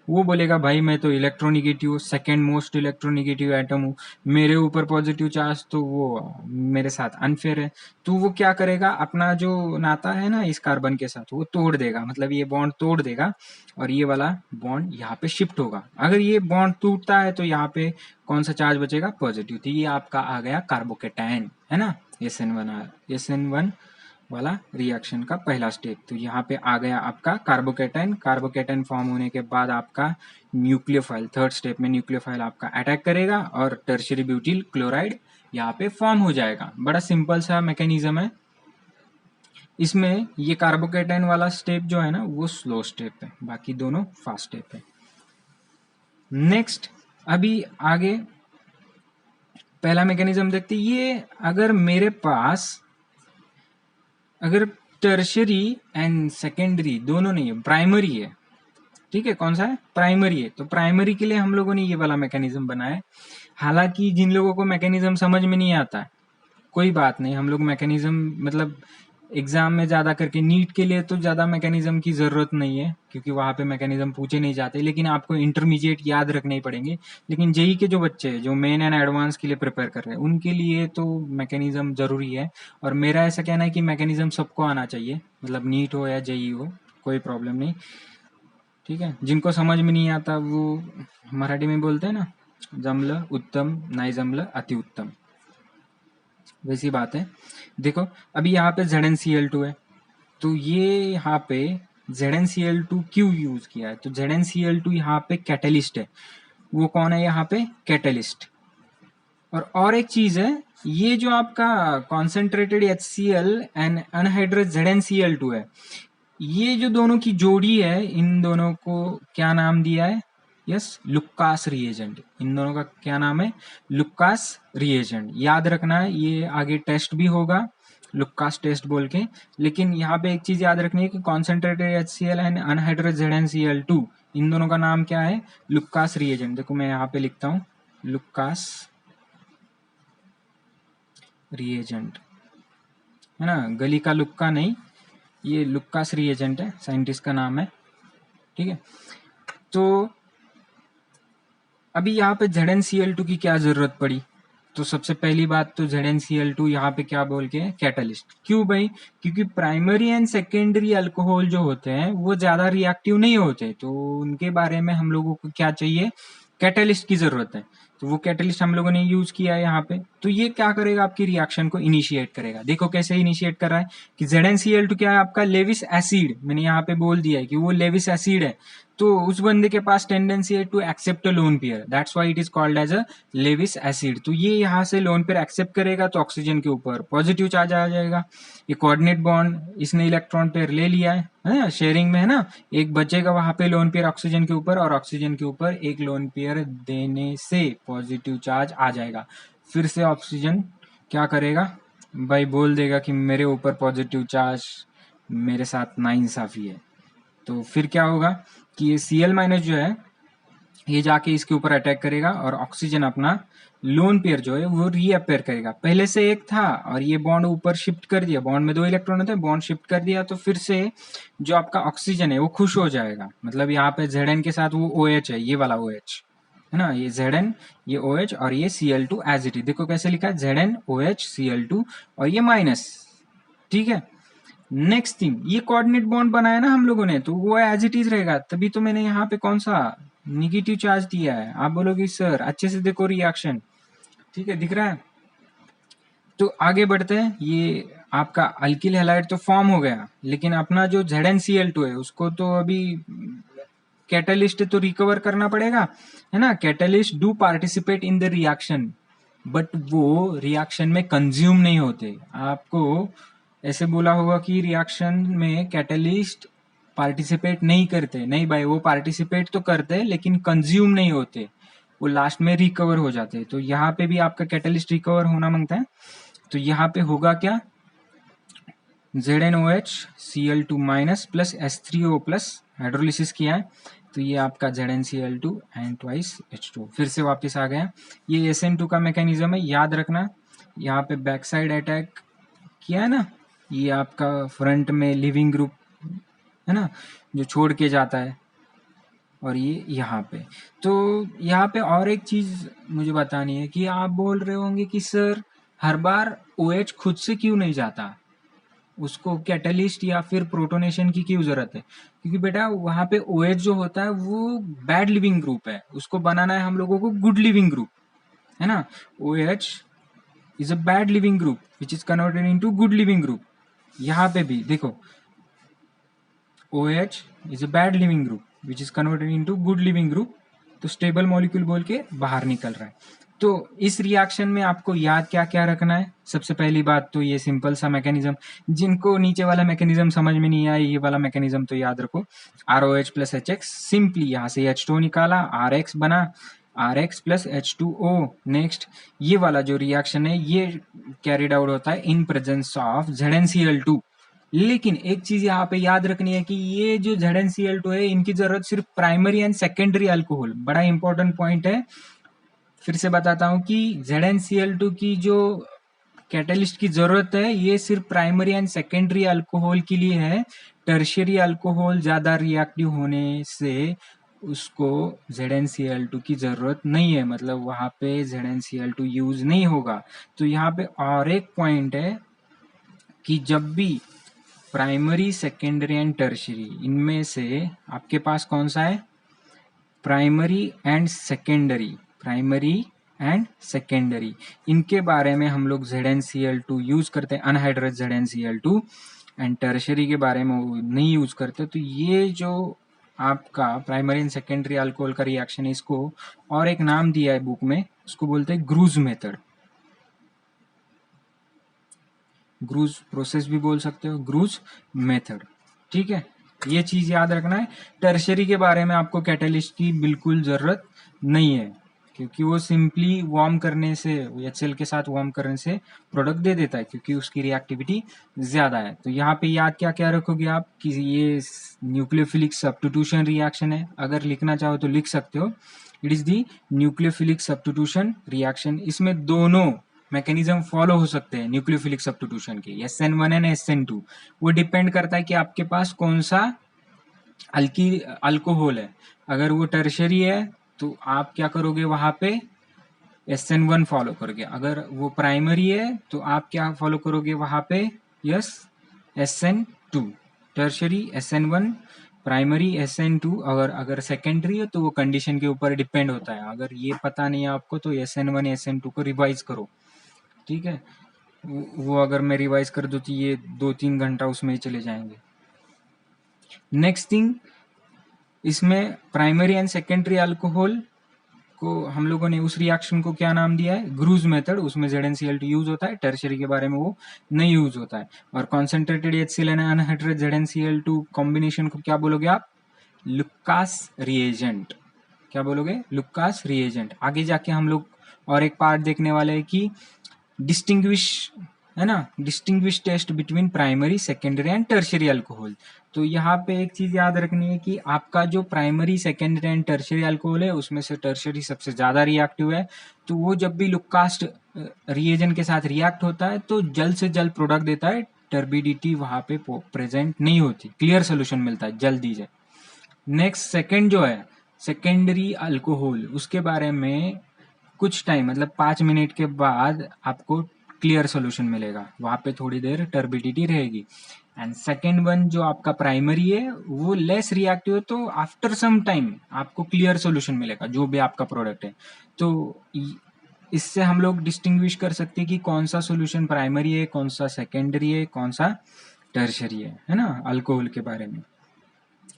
वो बोलेगा भाई मैं तो electronegative, second most electronegative atom हूँ, मेरे ऊपर पॉजिटिव चार्ज तो वो मेरे साथ अनफेयर है। तो वो क्या करेगा, अपना जो नाता है ना इस कार्बन के साथ वो तोड़ देगा, मतलब ये बॉन्ड तोड़ देगा, और ये वाला बॉन्ड यहाँ पे शिफ्ट होगा। अगर ये बॉन्ड टूटता है तो यहाँ पे कौन सा चार्ज बचेगा, पॉजिटिव। तो ये आपका आ गया कार्बोकेटाइन, है ना, SN1 वाला रिएक्शन का पहला स्टेप। तो यहाँ पे आ गया आपका कार्बोकेटाइन, कार्बोकेटाइन फॉर्म होने के बाद आपका न्यूक्लियोफाइल, थर्ड स्टेप में न्यूक्लियोफाइल आपका अटैक करेगा और टर्शियरी ब्यूटिल क्लोराइड यहाँ पे फॉर्म हो जाएगा। बड़ा सिंपल सा मैकेनिज्म है। इसमें ये कार्बोकेटाइन वाला स्टेप जो है ना वो स्लो स्टेप है, बाकी दोनों फास्ट स्टेप है। नेक्स्ट अभी आगे पहला मैकेनिज्म देखते, ये अगर मेरे पास अगर टर्शियरी एंड सेकेंडरी दोनों नहीं है, प्राइमरी है, ठीक है, कौन सा है, प्राइमरी है, तो प्राइमरी के लिए हम लोगों ने ये वाला मैकेनिज्म बनाया है। हालांकि जिन लोगों को मैकेनिज्म समझ में नहीं आता है, कोई बात नहीं, हम लोग मैकेनिज्म मतलब एग्जाम में ज़्यादा करके नीट के लिए तो ज़्यादा मैकेनिज्म की ज़रूरत नहीं है, क्योंकि वहाँ पे मैकेनिज्म पूछे नहीं जाते, लेकिन आपको इंटरमीडिएट याद रखने ही पड़ेंगे। लेकिन जेई के जो बच्चे हैं जो मेन एंड एडवांस के लिए प्रिपेयर कर रहे हैं, उनके लिए तो मैकेनिज्म ज़रूरी है। और मेरा ऐसा कहना है कि मैकेनिज्म सबको आना चाहिए, मतलब नीट हो या जेई हो, कोई प्रॉब्लम नहीं। ठीक है, जिनको समझ में नहीं आता वो मराठी में बोलते हैं ना, जमलं उत्तम, नाही जमलं अति उत्तम, वैसी बात है। देखो अभी यहाँ पे ZnCl2 है, तो ये यहाँ पे ZnCl2 क्यों यूज किया है, तो ZnCl2 यहाँ पे कैटलिस्ट है। वो कौन है यहाँ पे, कैटलिस्ट। और एक चीज है, ये जो आपका concentrated HCl and anhydrous ZnCl2 है, ये जो दोनों की जोड़ी है, इन दोनों को क्या नाम दिया है, यस, लुक्कास रिएजेंट। इन दोनों का क्या नाम है, लुक्कास रिएजेंट। याद रखना है, ये आगे टेस्ट भी होगा लुक्कास टेस्ट बोल के। लेकिन यहाँ पे एक चीज याद रखनी है कि concentrated HCl and anhydrous ZnCl2, इन दोनों का नाम क्या है, लुक्कास रिएजेंट। देखो मैं यहाँ पे लिखता हूँ लुक्कास रिएजेंट, है ना, गली का लुक्का नहीं, ये लुक्कास रिएजेंट है, साइंटिस्ट का नाम है। ठीक है, तो अभी यहाँ पे ZnCl2 की क्या जरूरत पड़ी, तो सबसे पहली बात तो ZnCl2 यहाँ पे क्या बोल के, कैटलिस्ट। क्यों भाई, क्योंकि प्राइमरी एंड सेकेंडरी अल्कोहल जो होते हैं वो ज्यादा रिएक्टिव नहीं होते, तो उनके बारे में हम लोगों को क्या चाहिए, कैटलिस्ट की जरूरत है। तो वो कैटलिस्ट हम लोगों ने यूज किया है यहाँ पे। तो ये क्या करेगा, आपकी रिएक्शन को इनिशिएट करेगा। देखो कैसे इनिशिएट कर रहा है कि ZnCl2 क्या है, आपका लेविस एसिड, मैंने यहाँ पे बोल दिया है कि वो लेविस एसिड है। तो उस बंदे के पास टेंडेंसी है to accept a lone pair, that's why it is called as a Lewis acid. तो ये यहाँ से लोन पेयर एक्सेप्ट करेगा तो ऑक्सीजन के ऊपर पॉजिटिव चार्ज आ जाएगा। ये कोऑर्डिनेट बॉन्ड, इसने इलेक्ट्रॉन पेयर ले लिया है ना, शेयरिंग में है ना, एक बचेगा वहां पे लोन पेयर ऑक्सीजन के ऊपर, और ऑक्सीजन के ऊपर एक लोन पेयर देने से पॉजिटिव चार्ज आ जाएगा। फिर से ऑक्सीजन क्या करेगा भाई, बोल देगा कि मेरे ऊपर पॉजिटिव चार्ज, मेरे साथ नाइंसाफी है। तो फिर क्या होगा कि ये Cl- जो है ये जाके इसके ऊपर अटैक करेगा, और ऑक्सीजन अपना लोन पेयर जो है वो रीअपेयर करेगा। पहले से एक था और ये बॉन्ड ऊपर शिफ्ट कर दिया, बॉन्ड में 2 इलेक्ट्रॉन होते हैं, बॉन्ड शिफ्ट कर दिया, तो फिर से जो आपका ऑक्सीजन है वो खुश हो जाएगा। मतलब यहाँ पे Zn के साथ वो OH है, ये वाला OH है ना, ये Zn, ये OH और ये Cl2 एज इट इज। देखो कैसे लिखा है, Zn OH Cl2 और ये माइनस। ठीक है, नेक्स्ट थिंग, ये कोऑर्डिनेट बॉन्ड बनाया ना हम लोगों ने, तो वो एज इट इज रहेगा। तभी तो मैंने यहाँ पे कौन सा निगेटिव चार्ज दिया है। आप बोलोगे सर अच्छे से देखो रिएक्शन, ठीक है दिख रहा है। तो आगे बढ़ते हैं, ये आपका अल्किल हैलाइड तो फॉर्म हो गया, लेकिन अपना जो ZnCl2 है उसको तो अभी कैटलिस्ट तो रिकवर करना पड़ेगा, है ना। Catalyst do participate in the reaction, but वो रिएक्शन में कंज्यूम नहीं होते। आपको ऐसे बोला होगा कि रिएक्शन में कैटलिस्ट पार्टिसिपेट नहीं करते, नहीं भाई, वो पार्टिसिपेट तो करते लेकिन कंज्यूम नहीं होते, वो लास्ट में रिकवर हो जाते। तो यहाँ पे भी आपका कैटलिस्ट रिकवर होना मांगता है। तो यहाँ पे होगा क्या, ZnOH Cl2 minus plus H3O plus, hydrolysis किया है, तो ये आपका ZnCl2 एंड ट्वाइस H2 फिर से वापस आ गया। ये SN2 का मैकेनिज्म है, याद रखना। यहाँ पे बैक साइड अटैक किया है ना, ये आपका फ्रंट में लिविंग ग्रुप है ना जो छोड़ के जाता है, और ये यहाँ पे। तो यहाँ पे और एक चीज मुझे बतानी है कि आप बोल रहे होंगे कि सर हर बार OH खुद से क्यों नहीं जाता, उसको कैटलिस्ट या फिर प्रोटोनेशन की क्यों जरूरत है। क्योंकि बेटा वहां पे OH जो होता है वो बैड लिविंग ग्रुप है, उसको बनाना है हम लोगों को गुड लिविंग ग्रुप, है ना। OH is a bad leaving group which is converted into good leaving group. यहाँ पे भी देखो OH is a bad leaving group which is converted into good leaving group, तो स्टेबल मॉलिक्यूल बोल के बाहर निकल रहा है। तो इस रिएक्शन में आपको याद क्या क्या रखना है, सबसे पहली बात तो ये सिंपल सा मैकेनिज्म, जिनको नीचे वाला मैकेनिज्म समझ में नहीं आया ये वाला मैकेनिज्म तो याद रखो, ROH प्लस HX, सिंपली यहाँ से H2 निकाला, RX बना, RX प्लस H2O। नेक्स्ट ये वाला जो रिएक्शन है ये कैरिड आउट होता है इन प्रेजेंस ऑफ ZnCl2। लेकिन एक चीज यहाँ पे याद रखनी है कि ये जो ZnCl2 है इनकी जरूरत सिर्फ प्राइमरी एंड सेकेंडरी अल्कोहल, बड़ा इंपॉर्टेंट पॉइंट है। फिर से बताता हूं कि ZnCl2 की जो कैटलिस्ट की जरूरत है, ये सिर्फ प्राइमरी एंड सेकेंडरी अल्कोहल के लिए है। टर्शियरी अल्कोहल ज्यादा रिएक्टिव होने से उसको ZnCl2 की जरूरत नहीं है, मतलब वहां पे ZnCl2 यूज नहीं होगा। तो यहाँ पे और एक पॉइंट है कि जब भी प्राइमरी, सेकेंडरी एंड टर्शियरी, इनमें से आपके पास कौन सा है, primary and secondary, primary and secondary, इनके बारे में हम लोग ZnCl2 यूज करते हैं, अनहाइड्रस ZnCl2, एंड टर्शियरी के बारे में वो नहीं यूज करते। तो ये जो आपका प्राइमरी एंड सेकेंडरी अल्कोहल का रिएक्शन है, इसको और एक नाम दिया है बुक में, उसको बोलते हैं ग्रूज मेथड। ग्रूज प्रोसेस भी बोल सकते हो, ग्रूज मेथड, ठीक है। ये चीज याद रखना है। टर्शियरी के बारे में आपको कैटलिस्ट की बिल्कुल जरूरत नहीं है, क्योंकि वो सिंपली वार्म करने से, HCl के साथ वार्म करने से प्रोडक्ट दे देता है, क्योंकि उसकी रिएक्टिविटी ज्यादा है। तो यहाँ पे याद क्या क्या रखोगे आप कि ये न्यूक्लियोफिलिक सब्स्टिट्यूशन रिएक्शन है। अगर लिखना चाहो तो लिख सकते हो, it is the nucleophilic substitution reaction. इसमें दोनों मैकेनिज्म फॉलो हो सकते हैं न्यूक्लियोफिलिक सब्स्टिट्यूशन के, SN1 एंड SN2। वो डिपेंड करता है कि आपके पास कौन सा अल्कोहल है। अगर वो टर्शियरी है तो आप क्या करोगे, वहां पे SN1 फॉलो करोगे। अगर वो प्राइमरी है तो आप क्या फॉलो करोगे वहां पे, yes, SN2। Tertiary SN1, primary SN2। अगर सेकेंडरी है तो वो कंडीशन के ऊपर डिपेंड होता है। अगर ये पता नहीं है आपको तो SN1 SN2 को रिवाइज करो, ठीक है। वो अगर मैं रिवाइज कर दूं तो ये 2-3 घंटा उसमें ही चले जाएंगे। नेक्स्ट थिंग, इसमें प्राइमरी एंड सेकेंडरी अल्कोहल को हम लोगों ने उस रिएक्शन को क्या नाम दिया है, ग्रूज मेथड। उसमें ZnCl2 यूज होता है, टर्शियरी के बारे में वो नहीं यूज होता है। और concentrated HCl and anhydrated ZnCl2 combination को क्या बोलोगे आप, लुकास रिएजेंट। क्या बोलोगे, लुकास रिएजेंट। आगे जाके हम लोग और एक पार्ट देखने वाले हैं कि डिस्टिंग्विश, है ना, distinguish test between primary, secondary and tertiary alcohol. तो यहाँ पे एक चीज याद रखनी है कि आपका जो primary, secondary and tertiary alcohol है, उसमें से टर्शियरी सबसे ज्यादा रिएक्टिव है। तो वो जब भी लुकास्ट रिएजेंट के साथ रिएक्ट होता है तो जल्द से जल्द प्रोडक्ट देता है, टर्बिडिटी वहां पे प्रेजेंट नहीं होती, क्लियर सोल्यूशन मिलता है जल्दी से। नेक्स्ट सेकेंड जो है सेकेंडरी अल्कोहल, उसके बारे में कुछ टाइम, मतलब 5 मिनट के बाद आपको क्लियर सोल्यूशन मिलेगा, वहां पे थोड़ी देर टर्बिडिटी रहेगी। एंड सेकेंड वन जो आपका प्राइमरी है वो लेस रिएक्टिव है, तो आफ्टर सम टाइम आपको क्लियर सोल्यूशन मिलेगा जो भी आपका प्रोडक्ट है। तो इससे हम लोग डिस्टिंग्विश कर सकते हैं कि कौन सा सोल्यूशन प्राइमरी है, कौन सा सेकेंडरी है, कौन सा टर्शियरी है ना, अल्कोहल के बारे में।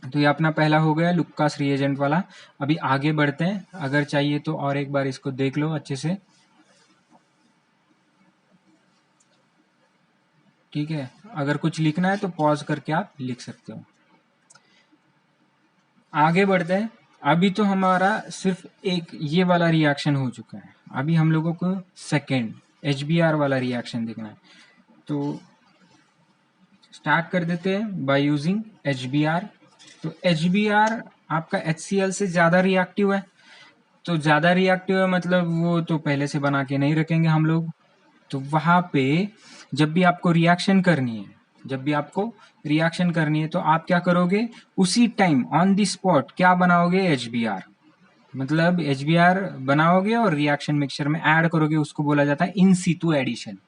तो ये अपना पहला हो गया लुकास रिएजेंट वाला। अभी आगे बढ़ते हैं, अगर चाहिए तो और एक बार इसको देख लो अच्छे से, ठीक है। अगर कुछ लिखना है तो पॉज करके आप लिख सकते हो। आगे बढ़ते हैं। अभी तो हमारा सिर्फ एक ये वाला रिएक्शन हो चुका है, अभी हम लोगों को सेकेंड HBr वाला रिएक्शन देखना है। तो स्टार्ट कर देते हैं बाय यूजिंग HBr। तो HBr आपका HCl से ज्यादा रिएक्टिव है। तो ज्यादा रिएक्टिव है मतलब वो तो पहले से बना के नहीं रखेंगे हम लोग। तो वहां पे जब भी आपको रिएक्शन करनी है, तो आप क्या करोगे, उसी टाइम ऑन द स्पॉट क्या बनाओगे, HBr। मतलब HBr बनाओगे और रिएक्शन मिक्सचर में ऐड करोगे, उसको बोला जाता है इन सीटू एडिशन,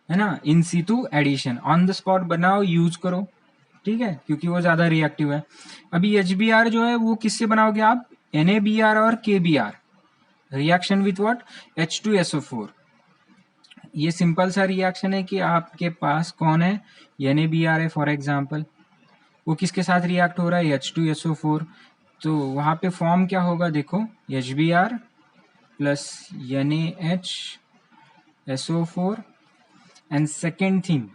है ना। In situ addition, on the spot बनाओ, यूज करो, ठीक है, क्योंकि वो ज्यादा रिएक्टिव है। अभी HBr जो है वो किससे बनाओगे आप, NaBr और KBr, reaction with what, H2SO4। ये सिंपल सा रिएक्शन है कि आपके पास कौन है, NaBr है फॉर एग्जांपल, वो किसके साथ रिएक्ट हो रहा है, H2SO4। तो वहां पे फॉर्म क्या होगा, देखो, HBr plus NaHSO4। And second thing,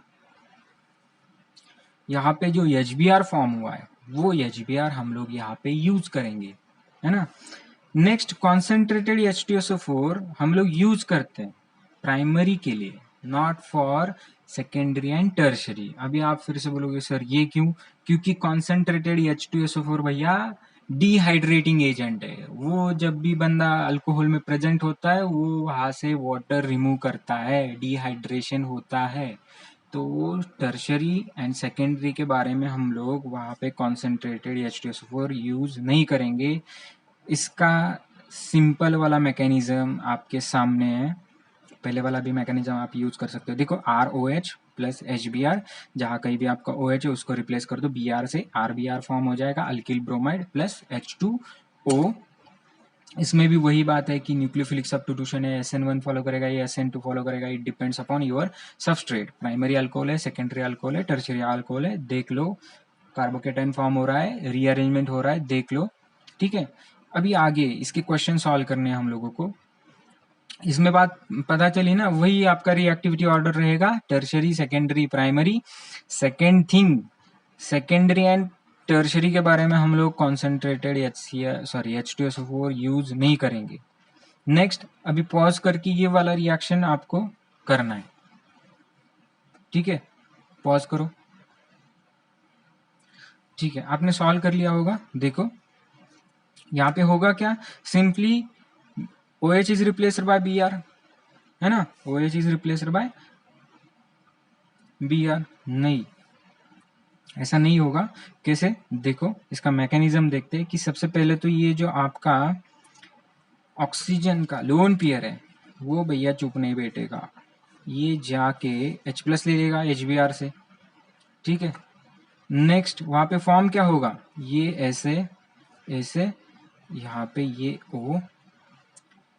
यहाँ पे जो HBr फॉर्म हुआ है वो HBr हम लोग यहाँ पे यूज करेंगे, है ना। नेक्स्ट, कॉन्सेंट्रेटेड H2SO4 हम लोग यूज करते हैं प्राइमरी के लिए, not for secondary and tertiary. अभी आप फिर से बोलोगे सर ये क्यों, क्योंकि कॉन्सेंट्रेटेड H2SO4 भैया डिहाइड्रेटिंग एजेंट है। वो जब भी बंदा अल्कोहल में प्रेजेंट होता है वो वहाँ से वाटर रिमूव करता है, डिहाइड्रेशन होता है। तो वो टर्शरी एंड सेकेंडरी के बारे में हम लोग वहाँ पे कॉन्सेंट्रेटेड H2SO4 यूज़ नहीं करेंगे। इसका सिंपल वाला मैकेनिज्म आपके सामने है। पहले वाला भी मैकेनिज्म आप यूज कर सकते हो। देखो ROH प्लस HBr, जहाँ कहीं भी आपका OH है उसको रिप्लेस कर दो Br से, RBr फॉर्म हो जाएगा, अल्किल ब्रोमाइड प्लस H2O। इसमें भी वही बात है कि न्यूक्लियोफिलिक सब्स्टिट्यूशन है, SN1 फॉलो करेगा, ये SN2 फॉलो करेगा। It depends upon your substrate. Primary alcohol है, सेकेंडरी अल्कोहल है, टर्शियरी अल्कोहल है, देख लो। कार्बोकेटाइन फॉर्म हो रहा है, रीअरेंजमेंट हो रहा है, देख लो। ठीक है, अभी आगे इसके क्वेश्चन सॉल्व करने हैं हम लोगों को। इसमें बात पता चली ना, वही आपका रिएक्टिविटी ऑर्डर रहेगा, tertiary, secondary, primary. Second thing, secondary and tertiary के बारे में हम लोग कॉन्सेंट्रेटेड H2SO4 यूज नहीं करेंगे। नेक्स्ट, अभी पॉज करके ये वाला रिएक्शन आपको करना है। ठीक है, पॉज करो। ठीक है, आपने सॉल्व कर लिया होगा। देखो यहाँ पे होगा क्या, simply OH is replaced by Br, है ना। OH is replaced by Br। नहीं, ऐसा नहीं होगा। कैसे, देखो इसका मैकेनिज्म देखते हैं कि सबसे पहले तो ये जो आपका ऑक्सीजन का लोन पेयर है वो भैया चुप नहीं बैठेगा, ये जाके H+ ले लेगा HBr से। ठीक है, नेक्स्ट वहां पे फॉर्म क्या होगा, ये ऐसे ऐसे, यहाँ पे ये O,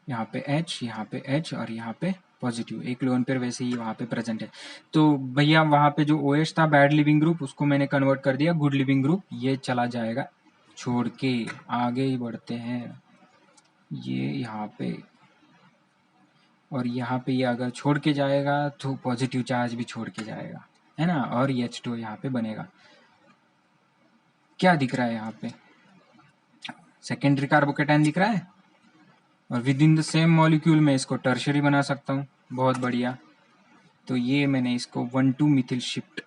यहाँ पे H, यहाँ पे H और यहाँ पे पॉजिटिव, एक लोन पेयर वैसे ही वहाँ पे प्रेजेंट है। तो भैया वहाँ पे जो OH था बैड लिविंग ग्रुप, उसको मैंने कन्वर्ट कर दिया गुड लिविंग ग्रुप, ये चला जाएगा छोड़ के। आगे ही बढ़ते हैं, ये यहाँ पे और यहाँ पे ये अगर छोड़ के जाएगा तो पॉजिटिव चार्ज भी छोड़ के जाएगा, है ना। और ये H2 यहाँ पे बनेगा। क्या दिख रहा है यहाँ पे, सेकेंडरी कार्बोकेटाइन दिख रहा है, और with in the same molecule में इसको टर्शरी बना सकता हूँ। बहुत बढ़िया। तो ये मैंने इसको 1,2 Mithil shift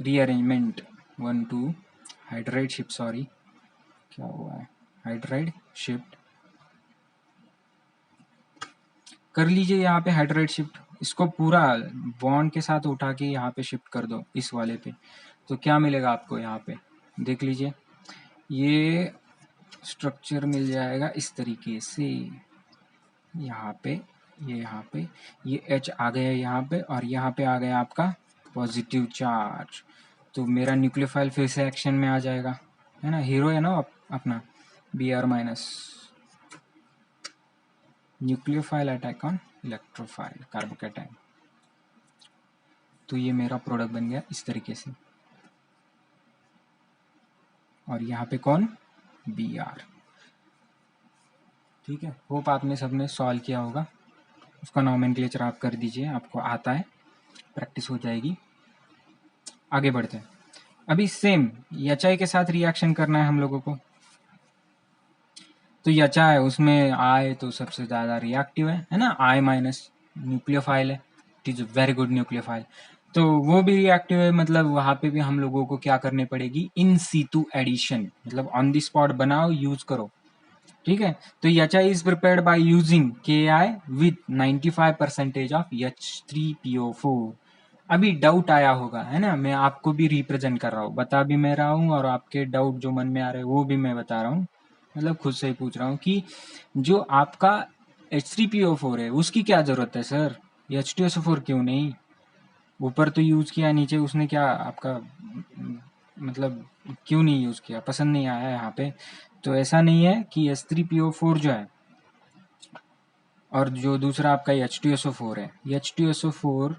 rearrangement, 1,2 hydride shift, sorry क्या हुआ है, हाइड्राइड शिफ्ट कर लीजिए। यहाँ पे हाइड्राइड शिफ्ट, इसको पूरा बॉन्ड के साथ उठा के यहाँ पे शिफ्ट कर दो इस वाले पे, तो क्या मिलेगा आपको यहाँ पे, देख लीजिए। ये स्ट्रक्चर मिल जाएगा इस तरीके से, यहाँ पे यहाँ पे ये H आ गया यहाँ पे, और यहाँ पे आ गया आपका पॉजिटिव चार्ज। तो मेरा न्यूक्लियोफाइल फिर से एक्शन में आ जाएगा, है ना। हीरो है ना अपना Br-, nucleophile attack on electrophile carbocation. तो ये मेरा प्रोडक्ट बन गया इस तरीके से, और यहाँ पे कौन, Br। ठीक है, होप आपने सबने सॉल्व किया होगा। उसका नॉमेनक्लेचर आप कर दीजिए, आपको आता है, प्रैक्टिस हो जाएगी। आगे बढ़ते हैं। अभी सेम HI के साथ रिएक्शन करना है हम लोगों को। तो HI उसमें I तो सबसे ज़्यादा रिएक्टिव है ना, I- न्यूक्लियोफाइल है, it is very good nucleophile. तो वो भी रिएक्टिव है, मतलब वहाँ पे भी हम लोगों को क्या करने पड़ेगी, इन सीटू एडिशन, मतलब ऑन द स्पॉट बनाओ, यूज करो। ठीक है, तो HI is prepared by using KI with 95% of H3PO4। अभी डाउट आया होगा, है ना, मैं आपको भी रिप्रेजेंट कर रहा हूँ, बता भी मैं रहा हूँ, और आपके डाउट जो मन में आ रहे हैं वो भी मैं बता रहा हूँ, मतलब खुद से ही पूछ रहा हूँ कि जो आपका H3PO4 है उसकी क्या जरूरत है सर, H2SO4 क्यों नहीं। ऊपर तो यूज किया, नीचे उसने क्या आपका मतलब क्यों नहीं यूज किया, पसंद नहीं आया यहाँ पे। तो ऐसा नहीं है कि H3PO4 जो है, और जो दूसरा आपका H2SO4 है, H2SO4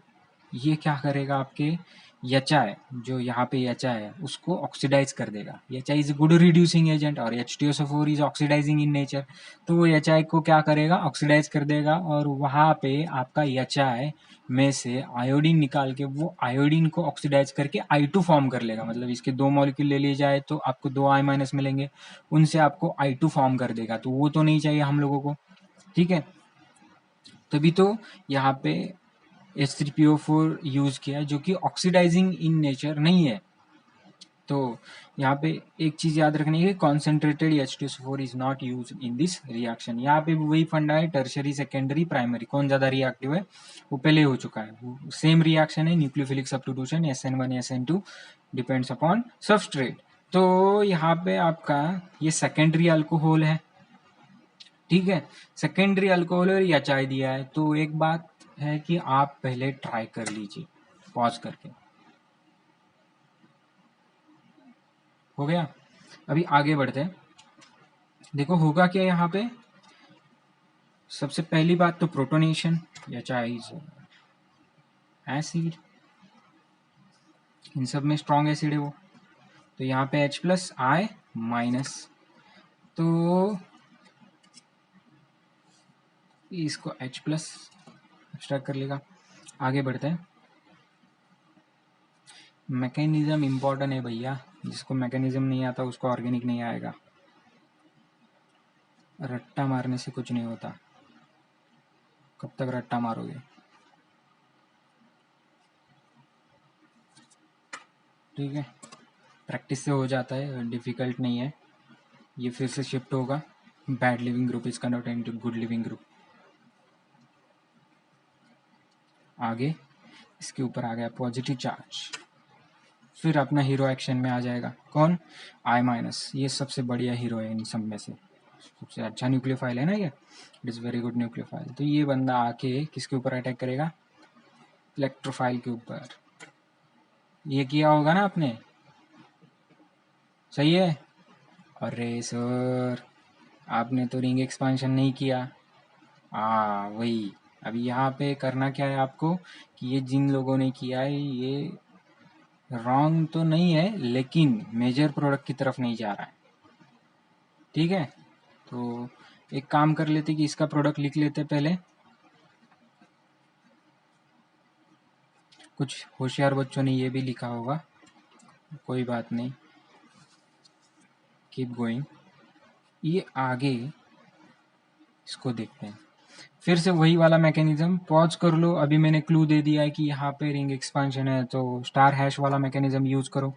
ये क्या करेगा, आपके HI जो यहाँ पे HI है उसको ऑक्सीडाइज कर देगा। HI is good reducing agent और H2SO4 is oxidising in nature. तो वो HI को क्या करेगा, ऑक्सीडाइज कर देगा, और वहाँ पे आपका HI में से आयोडीन निकाल के वो आयोडीन को ऑक्सीडाइज करके I2 फॉर्म कर लेगा। मतलब इसके दो मॉलिक्यूल ले लिए जाए तो आपको 2 I- मिलेंगे, उनसे आपको I2 फॉर्म कर देगा। तो वो तो नहीं चाहिए हम लोगों को। ठीक है, तभी तो यहाँ पे H3PO4 यूज किया, जो कि ऑक्सीडाइजिंग इन नेचर नहीं है। तो यहाँ पे एक चीज याद रखनी है, concentrated H2SO4 is not use in this reaction. यहाँ पे वही फंडा है, टर्शरी सेकेंडरी प्राइमरी, कौन ज्यादा रिएक्टिव है वो पहले हो चुका है। सेम रिएक्शन है, nucleophilic substitution SN1 SN2 depends upon substrate. तो यहाँ पे आपका ये सेकेंडरी अल्कोहल है, ठीक है, सेकेंडरी अल्कोहल और HI दिया है। तो एक बात है कि आप पहले ट्राई कर लीजिए पॉज करके। हो गया, अभी आगे बढ़ते हैं। देखो होगा क्या यहाँ पे, सबसे पहली बात तो प्रोटोनेशन, HI एसिड, इन सब में स्ट्रॉन्ग एसिड है वो। तो यहाँ पे H+I-, तो इसको H+ एक्सट्रैक्ट कर लेगा। आगे बढ़ते हैं, मैकेनिज्म इंपॉर्टेंट है भैया, जिसको मैकेनिज्म नहीं आता उसको ऑर्गेनिक नहीं आएगा। रट्टा मारने से कुछ नहीं होता, कब तक रट्टा मारोगे। ठीक है, प्रैक्टिस से हो जाता है, डिफिकल्ट नहीं है। ये फिर से शिफ्ट होगा, bad leaving group is converted into good leaving group. आगे इसके ऊपर आ गया पॉजिटिव चार्ज, फिर अपना हीरो एक्शन में आ जाएगा, कौन, I-। ये सबसे बढ़िया हीरो है इन सब में से, सबसे अच्छा न्यूक्लियोफाइल है ना ये, it is very good nucleophile. तो ये बंदा आके किसके ऊपर अटैक करेगा, इलेक्ट्रोफाइल के ऊपर। ये किया होगा ना आपने, सही है। अरे सर आपने तो रिंग एक्सपांशन नहीं किया। वही, अभी यहाँ पे करना क्या है आपको, कि ये जिन लोगों ने किया है ये रॉन्ग तो नहीं है, लेकिन मेजर प्रोडक्ट की तरफ नहीं जा रहा है, ठीक है। तो एक काम कर लेते कि इसका प्रोडक्ट लिख लेते पहले। कुछ होशियार बच्चों ने ये भी लिखा होगा, कोई बात नहीं, कीप गोइंग। ये आगे इसको देखते हैं, फिर से वही वाला मैकेनिज्म, पॉज कर लो। अभी मैंने क्लू दे दिया है कि यहाँ पे रिंग एक्सपांशन है, तो स्टार हैश वाला मैकेनिज्म यूज करो।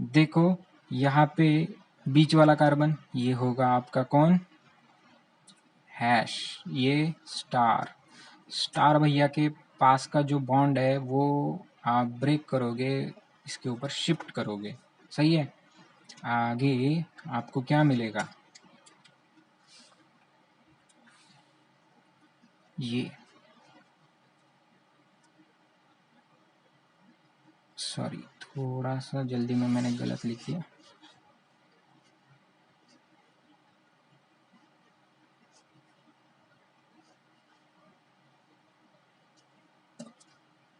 देखो यहाँ पे बीच वाला कार्बन, ये होगा आपका कौन, हैश, ये स्टार। स्टार भैया के पास का जो बॉन्ड है वो आप ब्रेक करोगे, इसके ऊपर शिफ्ट करोगे, सही है। आगे आपको क्या मिलेगा, ये, सॉरी थोड़ा सा जल्दी में मैंने गलत लिख दिया।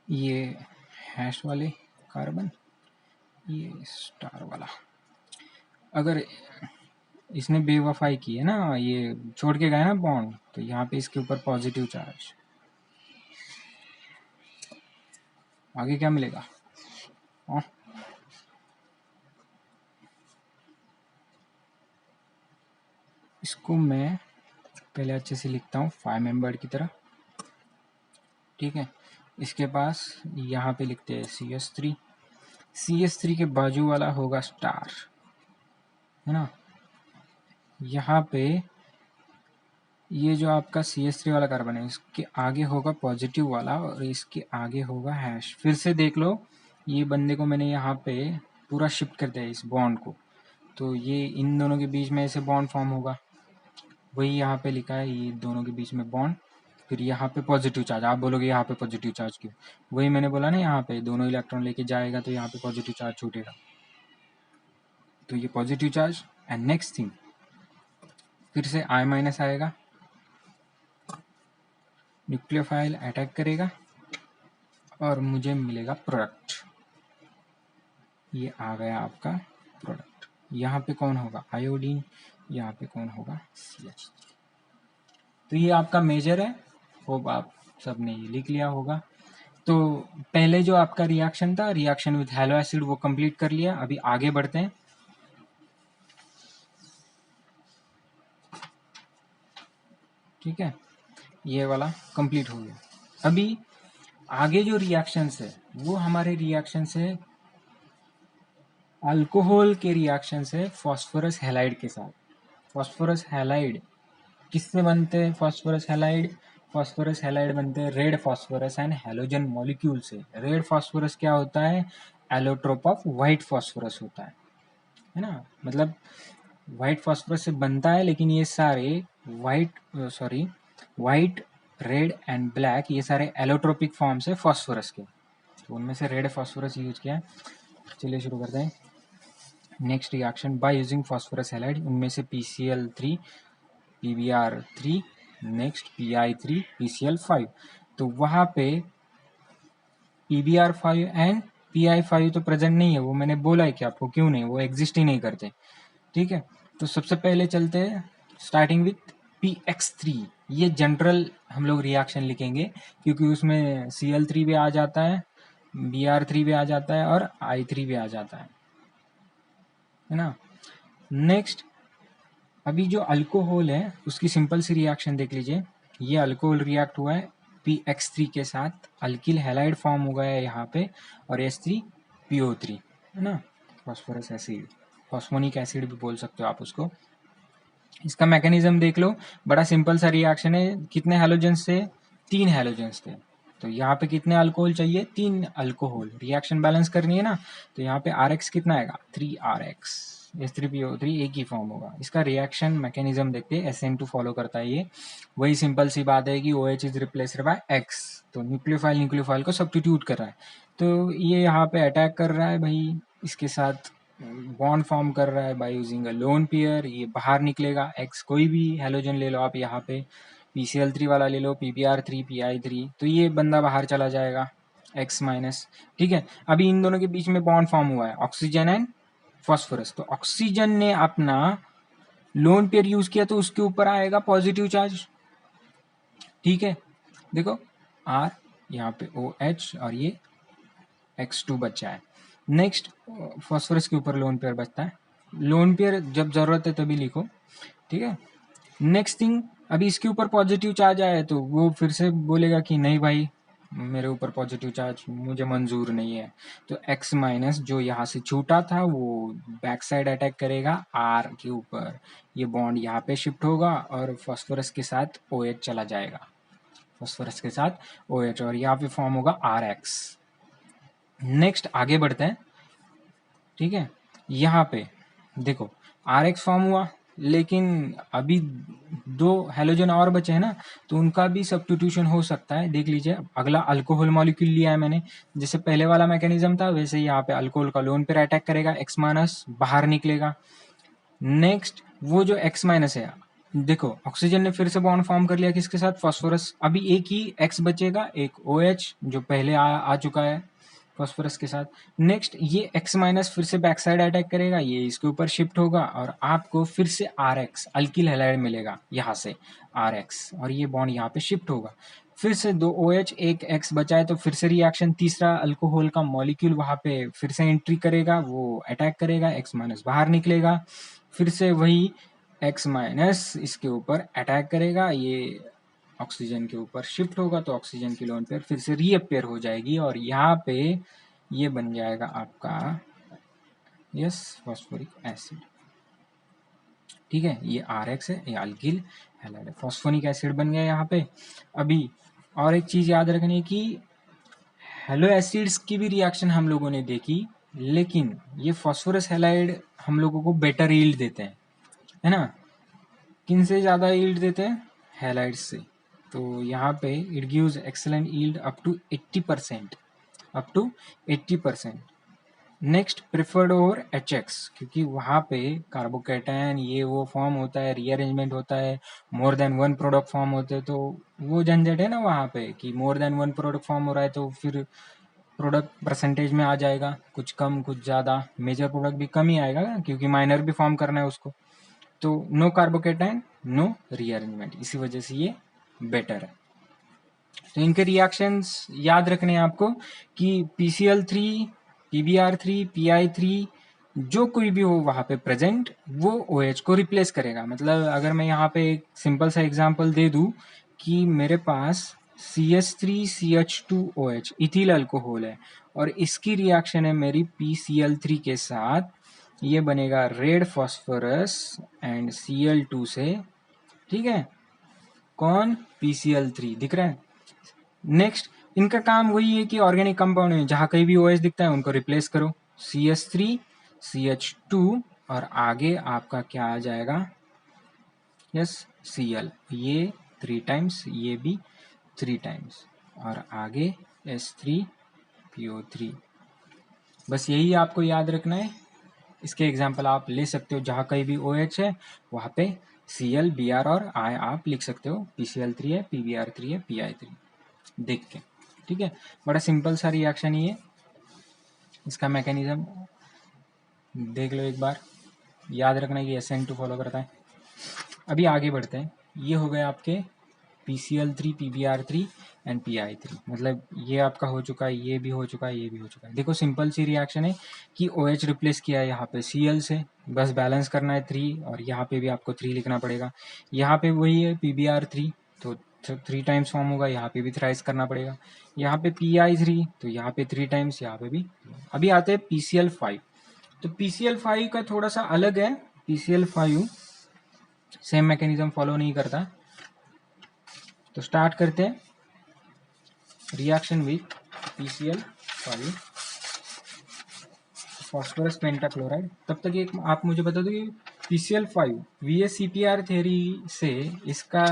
ये हैश वाले कार्बन, ये स्टार वाला, अगर इसने बेवफाई की है ना, ये छोड़ के गया ना बॉन्ड, तो यहाँ पे इसके ऊपर पॉजिटिव चार्ज। आगे क्या मिलेगा, इसको मैं पहले अच्छे से लिखता हूँ 5 मेंबर की तरह, ठीक है। इसके पास यहाँ पे लिखते हैं CH3, CH3 के बाजू वाला होगा स्टार, है ना। यहाँ पे ये जो आपका CH3 वाला कार्बन है, इसके आगे होगा पॉजिटिव वाला और इसके आगे होगा हैश। फिर से देख लो, ये बंदे को मैंने यहाँ पे पूरा शिफ्ट कर दिया इस बॉन्ड को, तो ये इन दोनों के बीच में ऐसे बॉन्ड फॉर्म होगा, वही यहाँ पे लिखा है, ये दोनों के बीच में बॉन्ड। फिर यहाँ पे पॉजिटिव चार्ज, आप बोलोगे यहाँ पे पॉजिटिव चार्ज क्यों, वही मैंने बोला ना, यहाँ पे दोनों इलेक्ट्रॉन लेके जाएगा तो यहाँ पे पॉजिटिव चार्ज छूटेगा, तो ये positive charge. And next thing, फिर से I- आएगा, न्यूक्लियोफाइल अटैक करेगा और मुझे मिलेगा प्रोडक्ट। ये आ गया आपका प्रोडक्ट। यहाँ पे कौन होगा, आयोडीन, यहाँ पे कौन होगा, CH। तो ये आपका मेजर है, होप आप सबने ये लिख लिया होगा। तो पहले जो आपका रिएक्शन था, रिएक्शन विथ हैलो एसिड, वो कंप्लीट कर लिया। अभी आगे बढ़ते हैं, ठीक है, ये वाला कंप्लीट हो गया। अभी आगे जो रिएक्शंस है वो हमारे रिएक्शन से अल्कोहल के रिएक्शन से फॉस्फोरस हैलाइड के साथ। फॉस्फोरस हैलाइड किससे बनते हैं? फॉस्फोरस हैलाइड बनते हैं red phosphorus and halogen molecule से। रेड फॉस्फोरस क्या होता है? एलोट्रोप ऑफ व्हाइट फॉस्फोरस होता है ना। मतलब व्हाइट फॉस्फोरस से बनता है, लेकिन ये सारे व्हाइट, रेड एंड ब्लैक ये सारे एलोट्रोपिक फॉर्म्स है फॉस्फोरस के। तो उनमें से रेड फॉस्फोरस यूज किया है। चलिए शुरू करते हैं। Next reaction by using phosphorus halide, उनमें से PCl3 PbR3 next Pi3 PCl5। तो वहाँ पे PbR5 एंड Pi5 तो प्रेजेंट नहीं है, वो मैंने बोला है कि आपको क्यों नहीं, वो एग्जिस्ट ही नहीं करते। ठीक है, तो सबसे पहले चलते हैं स्टार्टिंग विथ PX3। ये जनरल हम लोग रिएक्शन लिखेंगे क्योंकि उसमें Cl3 भी आ जाता है, Br3 भी आ जाता है और I3 भी आ जाता है ना। नेक्स्ट अभी जो अल्कोहल है उसकी सिंपल सी रिएक्शन देख लीजिए। ये अल्कोहल रिएक्ट हुआ है PX3 के साथ, अल्किल हैलाइड फॉर्म हो गया है यहाँ पे, और H3PO3 है ना, फॉस्फोरस एसिड, फॉस्फोनिक एसिड भी बोल सकते हो आप उसको। इसका मैकेनिज्म देख लो, बड़ा सिंपल सा रिएक्शन है। कितने हैलोजेंस थे? 3 हैलोजेंस थे। तो यहाँ पे कितने अल्कोहल चाहिए? 3 अल्कोहल। रिएक्शन बैलेंस करनी है ना, तो यहाँ पे RX कितना आएगा? 3RX। H3PO3 एक ही फॉर्म होगा। इसका रिएक्शन मैकेनिज्म देखते हैं। SN2 फॉलो करता है ये। वही सिंपल सी बात है कि OH is replaced by X, तो न्यूक्लियोफाइल को सब्स्टिट्यूट कर रहा है। तो ये यहाँ पे अटैक कर रहा है भाई, इसके साथ बॉन्ड फॉर्म कर रहा है by using a lone pair. ये बाहर निकलेगा। X कोई भी हैलोजन ले लो आप, यहाँ पे PCl3 वाला ले लो, PbR3 Pi3, तो ये बंदा बाहर चला जाएगा X माइनस। ठीक है, अभी इन दोनों के बीच में बॉन्ड फॉर्म हुआ है, ऑक्सीजन एंड फॉस्फोरस। तो ऑक्सीजन ने अपना लोन पेयर यूज किया तो उसके ऊपर आएगा पॉजिटिव चार्ज। ठीक है, देखो R, यहाँ पे OH और ये X2 बचा है। नेक्स्ट फॉस्फोरस के ऊपर लोन पेयर बचता है। लोन पेयर जब जरूरत है तभी लिखो। ठीक है, नेक्स्ट थिंग, अभी इसके ऊपर पॉजिटिव चार्ज आया है तो वो फिर से बोलेगा कि नहीं भाई, मेरे ऊपर पॉजिटिव चार्ज मुझे मंजूर नहीं है। तो X माइनस जो यहाँ से छूटा था वो बैक साइड अटैक करेगा R के ऊपर। ये बॉन्ड यहाँ पे शिफ्ट होगा और फॉस्फोरस के साथ OH चला जाएगा, फॉस्फोरस के साथ OH, और यहाँ पे फॉर्म होगा RX। नेक्स्ट आगे बढ़ते हैं। ठीक है, यहाँ पे देखो RX फॉर्म हुआ, लेकिन अभी 2 हैलोजन और बचे हैं ना, तो उनका भी सब्स्टिट्यूशन हो सकता है। देख लीजिए, अगला अल्कोहल मॉलिक्यूल लिया है मैंने, जैसे पहले वाला मैकेनिज्म था वैसे ही यहाँ पे अल्कोहल का लोन पे अटैक करेगा, X माइनस बाहर निकलेगा। नेक्स्ट वो जो X माइनस है, देखो ऑक्सीजन ने फिर से बॉन्ड फॉर्म कर लिया किसके साथ? फॉस्फोरस। अभी एक ही X बचेगा, एक OH जो पहले आ चुका है फॉस्फोरस के साथ। नेक्स्ट ये X माइनस फिर से बैक साइड अटैक करेगा, ये इसके ऊपर शिफ्ट होगा और आपको फिर से RX अल्किल हैलाइड मिलेगा यहाँ से RX, और ये बॉन्ड यहाँ पे शिफ्ट होगा। फिर से 2 OH एक X बचा है, तो फिर से रिएक्शन, तीसरा अल्कोहल का मॉलिक्यूल वहां पे फिर से एंट्री करेगा, वो अटैक करेगा, X माइनस बाहर निकलेगा। फिर से वही X माइनस इसके ऊपर अटैक करेगा, ये ऑक्सीजन के ऊपर शिफ्ट होगा, तो ऑक्सीजन की लोन पेयर फिर से रीअपेयर हो जाएगी और यहाँ पे ये बन जाएगा आपका फॉस्फोरिक एसिड। ठीक है, ये RX है, ये अल्किल हैलाइड है, फॉस्फोनिक एसिड बन गया यहाँ पे। अभी और एक चीज याद रखनी है कि हेलो एसिड्स की भी रिएक्शन हम लोगों ने देखी, लेकिन ये फॉस्फोरस हैलाइड हम लोगों को बेटर यील्ड देते हैं, है ना। किन से ज़्यादा यील्ड देते हैं? हैलाइड्स से। तो यहाँ पे it gives excellent yield up to 80%। Next preferred over HX, क्योंकि वहाँ पे कार्बोकैटायन ये वो फॉर्म होता है, रीअरेंजमेंट होता है, मोर देन 1 प्रोडक्ट फॉर्म होते हैं, तो वो झंझट है ना वहाँ पे कि मोर देन 1 प्रोडक्ट फॉर्म हो रहा है तो फिर प्रोडक्ट परसेंटेज में आ जाएगा, कुछ कम कुछ ज़्यादा। मेजर प्रोडक्ट भी कम ही आएगा क्योंकि माइनर भी फॉर्म करना है उसको। तो नो कार्बोकैटायन नो रीअरेंजमेंट, इसी वजह से ये बेटर है। तो इनके रिएक्शंस याद रखने हैं आपको कि PCl3 PbR3 Pi3 जो कोई भी हो वहाँ पे प्रेजेंट, वो OH को रिप्लेस करेगा। मतलब अगर मैं यहाँ पे एक सिंपल सा एग्जांपल दे दूँ कि मेरे पास CH3CH2OH इथिल अल्कोहल है और इसकी रिएक्शन है मेरी PCl3 के साथ, ये बनेगा रेड फॉस्फोरस एंड Cl2 से, ठीक है। कौन? PCl3 दिख रहा है। नेक्स्ट इनका काम वही है कि ऑर्गेनिक कंपाउंड में जहां कहीं भी OH दिखता है उनको रिप्लेस करो, CH3 CH2 और आगे आपका क्या आ जाएगा, यस Cl, ये 3 टाइम्स, ये भी 3 टाइम्स और आगे S3PO3। बस यही आपको याद रखना है। इसके एग्जाम्पल आप ले सकते हो, जहाँ कहीं भी OH है वहाँ पे Cl, Br और I आप लिख सकते हो, PCl3 है, PBr3 है, Pi3 देख के, ठीक है। बड़ा सिंपल सा रिएक्शन ही है, इसका मैकेनिज्म देख लो एक बार, याद रखना कि SN2 फॉलो करता है। अभी आगे बढ़ते हैं। ये हो गए आपके PCl3 PBr3 एंड Pi3, मतलब ये आपका हो चुका है, ये भी हो चुका है, ये भी हो चुका है। देखो सिंपल सी रिएक्शन है कि OH रिप्लेस किया है यहाँ पे Cl से, बस बैलेंस करना है 3 और यहाँ पे भी आपको 3 लिखना पड़ेगा। यहाँ पे वही है PBr3 तो 3 टाइम्स फॉर्म होगा, यहाँ पे भी थ्राइस करना पड़ेगा। यहाँ पे Pi3 तो यहाँ पे 3 टाइम्स, यहाँ पे भी। अभी आते हैं PCl5। तो PCl5 का थोड़ा सा अलग है, PCl5 सेम मैकेनिज्म फॉलो नहीं करता। तो स्टार्ट करते हैं reaction with PCl5 phosphorus pentachloride. तब तक एक आप मुझे बता दो कि PCl5 VSEPR थ्योरी से इसका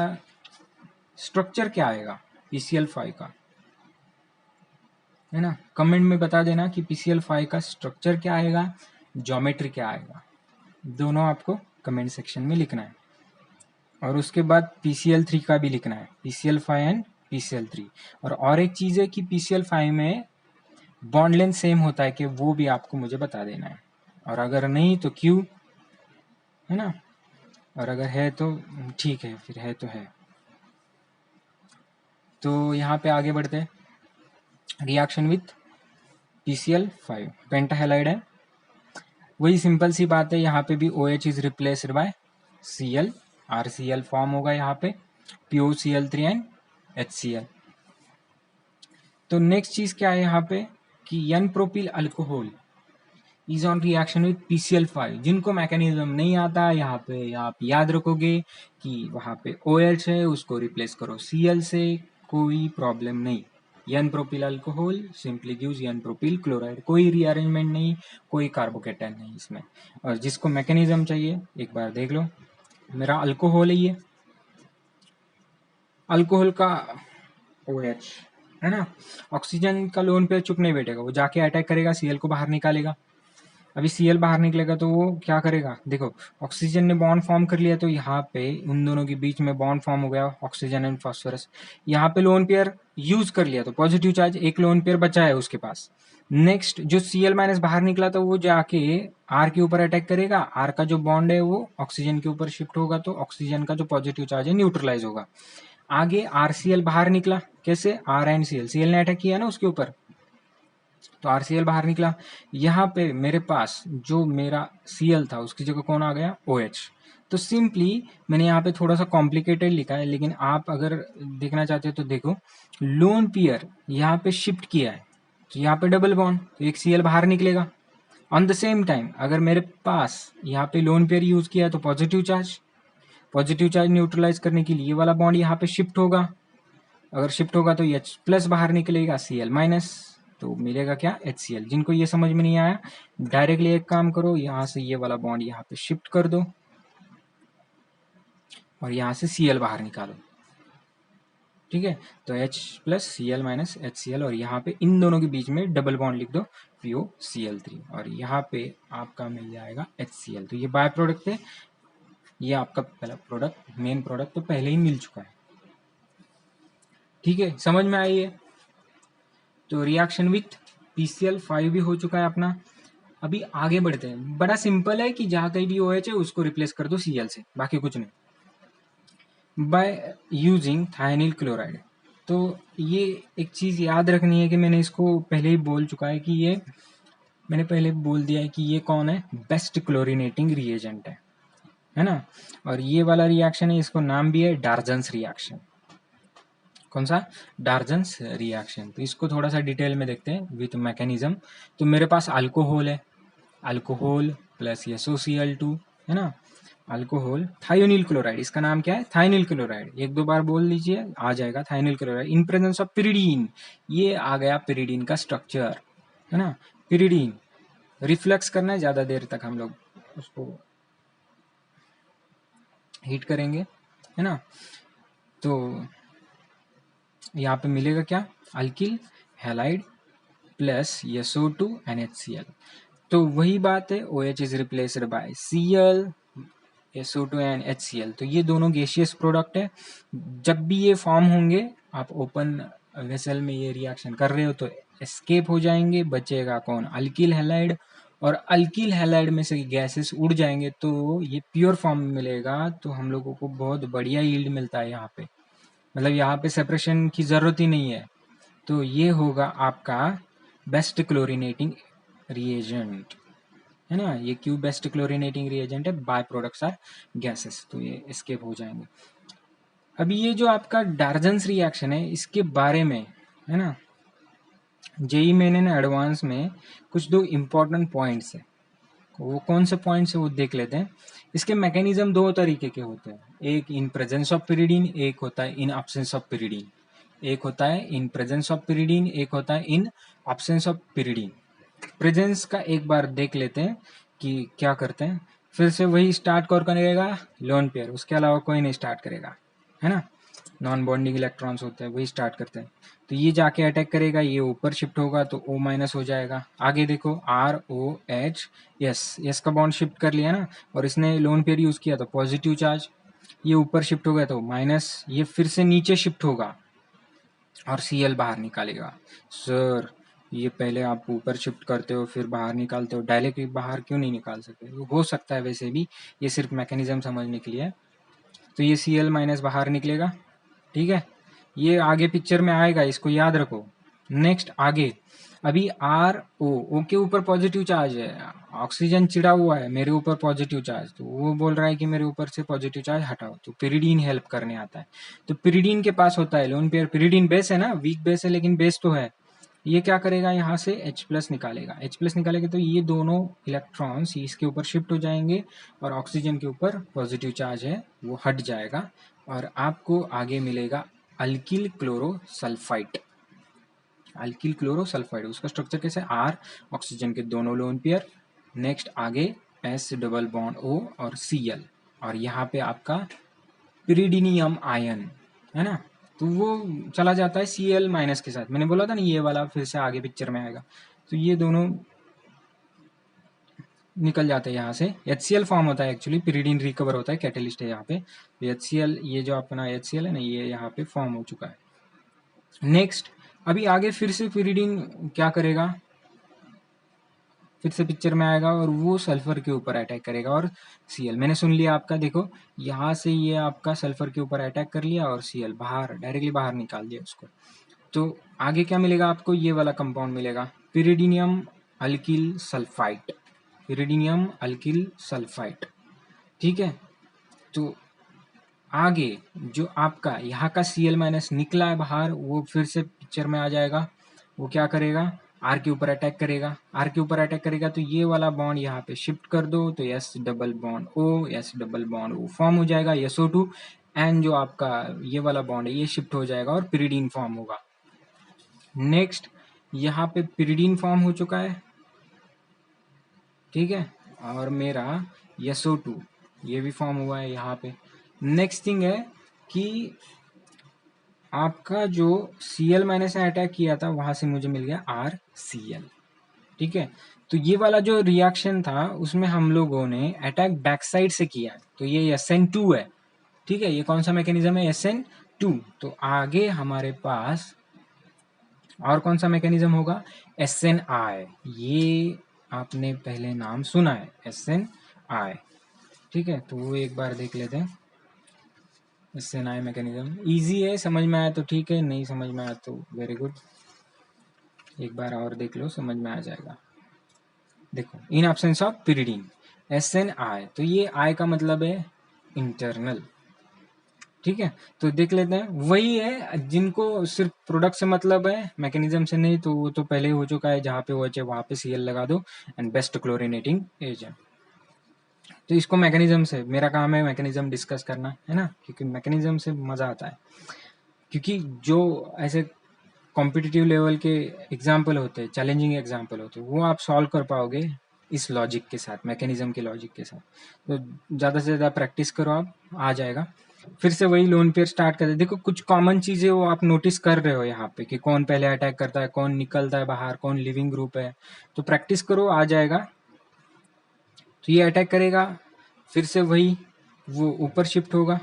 स्ट्रक्चर क्या आएगा PCl5 का, है ना। कमेंट में बता देना कि PCl5 का स्ट्रक्चर क्या आएगा, ज्योमेट्री क्या आएगा, दोनों आपको कमेंट सेक्शन में लिखना है। और उसके बाद PCl3 का भी लिखना है, PCl5 एंड PCl3। और एक चीज़ है कि PCl5 में बॉन्ड लेंथ सेम होता है कि वो भी आपको मुझे बता देना है, और अगर नहीं तो क्यों, है ना। और अगर है तो ठीक है, फिर है तो है। तो यहाँ पे आगे बढ़ते हैं। रिएक्शन विथ PCl5 पेंटाहेलाइड है, वही सिंपल सी बात है। यहाँ पे भी OH is replaced by Cl, RCl form होगा यहाँ पे, POCl3 एंड HCl। तो नेक्स्ट चीज क्या है यहाँ पे कि N propyl alcohol is on reaction with PCl5। जिनको मैकेनिज्म नहीं आता यहाँ पे आप याद रखोगे कि वहाँ पे OH है, उसको रिप्लेस करो Cl से, कोई प्रॉब्लम नहीं। N propyl alcohol simply gives N propyl chloride, कोई रीअरेंजमेंट नहीं, कोई कार्बोकेटन नहीं इसमें। और जिसको मैकेनिज्म चाहिए एक बार देख लो, मेरा अल्कोहल है ये, अल्कोहल का OH है ना, ऑक्सीजन का लोन पे चुप नहीं बैठेगा, वो जाके अटैक करेगा, Cl को बाहर निकालेगा। अभी Cl बाहर निकलेगा तो वो क्या करेगा, देखो ऑक्सीजन ने बॉन्ड फॉर्म कर लिया, तो यहाँ पे उन दोनों के बीच में बॉन्ड फॉर्म हो गया, ऑक्सीजन एंड फास्फोरस। यहाँ पे लोन पेयर यूज कर लिया तो पॉजिटिव चार्ज, एक लोन पेयर बचा है उसके पास। नेक्स्ट जो Cl माइनस बाहर निकला तो वो जाके R के ऊपर अटैक करेगा, R का जो बॉन्ड है वो ऑक्सीजन के ऊपर शिफ्ट होगा, तो ऑक्सीजन का जो पॉजिटिव चार्ज है न्यूट्रलाइज होगा। आगे RCl बाहर निकला, कैसे, R एंड Cl ने अटैक किया ना उसके ऊपर, तो RCl बाहर निकला। यहाँ पे मेरे पास जो मेरा Cl था उसकी जगह कौन आ गया, OH। तो सिंपली मैंने यहाँ पे थोड़ा सा कॉम्प्लिकेटेड लिखा है, लेकिन आप अगर देखना चाहते हो तो देखो, लोन पेयर यहाँ पे शिफ्ट किया है तो यहाँ पे डबल बॉन्ड, तो एक Cl बाहर निकलेगा। ऑन द सेम टाइम अगर मेरे पास यहाँ पे लोन पेयर यूज किया है तो पॉजिटिव चार्ज न्यूट्रलाइज करने के लिए ये वाला बॉन्ड यहाँ पे शिफ्ट होगा, अगर शिफ्ट होगा तो H प्लस बाहर निकलेगा, Cl माइनस, तो मिलेगा क्या, HCl। जिनको ये समझ में नहीं आया डायरेक्टली एक काम करो, यहाँ से ये वाला बॉन्ड यहाँ पे शिफ्ट कर दो और यहाँ से Cl बाहर निकालो, ठीक है। तो H plus Cl minus HCl, और यहाँ पे इन दोनों के बीच में डबल बॉन्ड लिख दो POCl3, और यहाँ पे आपका मिल जाएगा HCl। तो ये बाय प्रोडक्ट है, ये आपका पहला प्रोडक्ट, मेन प्रोडक्ट तो पहले ही मिल चुका है, ठीक है, समझ में आई है। तो रिएक्शन विथ PCl5 भी हो चुका है अपना। अभी आगे बढ़ते हैं, बड़ा सिंपल है कि जहाँ कहीं भी OH है उसको रिप्लेस कर दो Cl से, बाकी कुछ नहीं, बाय यूजिंग थायनिल क्लोराइड। तो ये एक चीज़ याद रखनी है कि मैंने इसको पहले ही बोल चुका है कि ये मैंने पहले बोल दिया है कि ये कौन है, बेस्ट क्लोरिनेटिंग रिएजेंट है ना। और ये वाला रिएक्शन है, इसको नाम भी है डार्जन्स रिएक्शन, कौन सा? डार्जन्स रिएक्शन। तो इसको थोड़ा सा डिटेल में देखते हैं विथ मैकेनिज्म। तो मेरे पास अल्कोहल है, अल्कोहल प्लस SOCl2, है ना, अल्कोहल, थायोनिल क्लोराइड, इसका नाम क्या है? Thionyl chloride. एक दो बार बोल लीजिए आ जाएगा thionyl chloride in presence of pyridine. ये आ गया पिरिडीन का स्ट्रक्चर, है ना। पिरिडीन रिफ्लेक्स करना है, ज़्यादा देर तक हम लोग उसको हीट करेंगे, है ना। तो यहाँ पे मिलेगा क्या? Alkyl halide plus SO2 NaHCl। तो वही बात है, OH is replaced by Cl, SO2 and HCl। तो ये दोनों गैसियस प्रोडक्ट है। जब भी ये फॉर्म होंगे, आप ओपन वेसल में ये रिएक्शन कर रहे हो तो एस्केप हो जाएंगे, बचेगा कौन? Alkyl halide. और अल्किल हैलाइड में से गैसेस उड़ जाएंगे तो ये प्योर फॉर्म में मिलेगा। तो हम लोगों को बहुत बढ़िया यील्ड मिलता है यहाँ पे, मतलब यहाँ पे सेपरेशन की ज़रूरत ही नहीं है। तो ये होगा आपका बेस्ट क्लोरीनेटिंग रिएजेंट, है ना। ये क्यों बेस्ट क्लोरीनेटिंग रिएजेंट है? बाय प्रोडक्ट्स आर गैसेस, तो ये एस्केप हो जाएंगे। अभी ये जो आपका डार्जन्स रिएक्शन है, इसके बारे में, है ना, जेई मैंने ना एडवांस में कुछ दो इम्पोर्टेंट पॉइंट्स है। वो कौन से पॉइंट्स है वो देख लेते हैं। इसके मैकेनिज्म दो तरीके के होते हैं, एक इन प्रेजेंस ऑफ पिरिडीन, एक होता है इन एब्सेंस ऑफ पिरिडीन। एक होता है इन प्रेजेंस ऑफ पिरिडीन, एक होता है in absence of pyridine. Presence का एक बार देख लेते हैं कि क्या करते हैं, फिर से वही स्टार्ट कौन करेगा? लोन पेयर, उसके अलावा कोई नहीं स्टार्ट करेगा, है ना। नॉन बॉन्डिंग इलेक्ट्रॉन्स होते हैं वही स्टार्ट करते हैं। तो ये जाके अटैक करेगा, ये ऊपर शिफ्ट होगा तो O माइनस हो जाएगा। आगे देखो ROH, यस का बॉन्ड शिफ्ट कर लिया ना, और इसने लोन पेयर यूज किया तो पॉजिटिव चार्ज, ये ऊपर शिफ्ट हो गया तो माइनस, ये फिर से नीचे शिफ्ट होगा और Cl बाहर निकालेगा। सर ये पहले आप ऊपर शिफ्ट करते हो फिर बाहर निकालते हो, डायरेक्टली बाहर क्यों नहीं निकाल सकते? हो सकता है वैसे भी, ये सिर्फ मैकेनिज्म समझने के लिए है। तो ये Cl माइनस बाहर निकलेगा, ठीक है। ये आगे पिक्चर में आएगा, इसको याद रखो। नेक्स्ट आगे, अभी O के ऊपर पॉजिटिव चार्ज है, ऑक्सीजन चिड़ा हुआ है मेरे ऊपर पॉजिटिव चार्ज, तो वो बोल रहा है कि मेरे ऊपर से पॉजिटिव चार्ज हटाओ, तो पिरिडीन हेल्प करने आता है। तो पिरिडीन के पास होता है लोन पेयर, पिरिडीन बेस है ना, वीक बेस है लेकिन बेस तो है। ये क्या करेगा? यहाँ से H प्लस निकालेगा, H प्लस निकालेगा तो ये दोनों इलेक्ट्रॉन्स इसके ऊपर शिफ्ट हो जाएंगे और ऑक्सीजन के ऊपर पॉजिटिव चार्ज है वो हट जाएगा, और आपको आगे मिलेगा अल्किल क्लोरोसल्फाइड। अल्किल क्लोरोसल्फाइड, उसका स्ट्रक्चर कैसे? R, ऑक्सीजन के दोनों लोन पेयर, नेक्स्ट आगे S डबल बॉन्ड O और Cl, और यहाँ पे आपका पिरिडीनियम आयन, है ना। तो वो चला जाता है Cl माइनस के साथ, मैंने बोला था ना ये वाला फिर से आगे पिक्चर में आएगा। तो ये दोनों निकल जाते हैं यहाँ से, HCl फॉर्म होता है, एक्चुअली पिरिडीन रिकवर होता है, कैटेलिस्ट है यहाँ पे। तो HCl, ये जो अपना HCl है ना, ये यहाँ पे फॉर्म हो चुका है। नेक्स्ट अभी आगे फिर से पिरिडीन क्या करेगा? फिर से पिक्चर में आएगा और वो सल्फर के ऊपर अटैक करेगा और Cl, मैंने सुन लिया आपका, देखो यहाँ से ये आपका सल्फर के ऊपर अटैक कर लिया और Cl बाहर, डायरेक्टली बाहर निकाल दिया उसको। तो आगे क्या मिलेगा आपको? ये वाला कंपाउंड मिलेगा, पिरिडीनियम अल्किल सल्फाइड, पिरिडीनियम अल्किल सल्फाइड, ठीक है। तो आगे जो आपका यहाँ का Cl माइनस निकला है बाहर, वो फिर से पिक्चर में आ जाएगा। वो क्या करेगा? R के ऊपर अटैक करेगा, R के ऊपर अटैक करेगा तो ये वाला बॉन्ड यहाँ पे शिफ्ट कर दो, तो S double bond O, S double bond O form हो जाएगा, SO2, एंड जो आपका ये वाला बॉन्ड है ये शिफ्ट हो जाएगा और पिरिडीन फॉर्म होगा। नेक्स्ट यहाँ पे पिरिडीन फॉर्म हो चुका है, ठीक है, और मेरा SO2 ये भी फॉर्म हुआ है यहाँ पे। नेक्स्ट थिंग है कि आपका जो Cl माइनस ने अटैक किया था वहां से मुझे मिल गया RCl, ठीक है। तो ये वाला जो रिएक्शन था उसमें हम लोगों ने अटैक बैक साइड से किया, तो ये SN2 है, ठीक है। ये कौन सा मैकेनिज्म है? SN2। तो आगे हमारे पास और कौन सा मैकेनिज्म होगा? SNI, ये आपने पहले नाम सुना है, SNI, ठीक है। तो वो एक बार देख लेते हैं। SNI मैकेनिज्म इजी है, समझ में आया तो ठीक है, नहीं समझ में आया तो वेरी गुड, एक बार और देख लो समझ में आ जाएगा। देखो in absence of pyridine SNI, तो ये I का मतलब है इंटरनल, ठीक है, तो देख लेते हैं। वही है जिनको सिर्फ प्रोडक्ट से मतलब है, मैकेनिज्म से नहीं, तो वो तो पहले ही हो चुका है। जहाँ पे वो है वहाँ पे Cl लगा दो एंड बेस्ट क्लोरिनेटिंग एजेंट। तो इसको मैकेनिज्म से, मेरा काम है मैकेनिज्म डिस्कस करना, है ना, क्योंकि मैकेनिज्म से मज़ा आता है। क्योंकि जो ऐसे कॉम्पिटिटिव लेवल के एग्जाम्पल होते हैं, चैलेंजिंग एग्जाम्पल होते हैं, वो आप सॉल्व कर पाओगे इस लॉजिक के साथ, मैकेनिज्म के लॉजिक के साथ। तो ज़्यादा से ज़्यादा प्रैक्टिस करो, आप आ जाएगा। फिर से वही लोन पेयर स्टार्ट करते। देखो कुछ कॉमन चीज़ें वो आप नोटिस कर रहे हो यहाँ पे, कि कौन पहले अटैक करता है, कौन निकलता है बाहर, कौन लिविंग ग्रुप है। तो प्रैक्टिस करो, आ जाएगा। तो ये अटैक करेगा, फिर से वही वो ऊपर शिफ्ट होगा,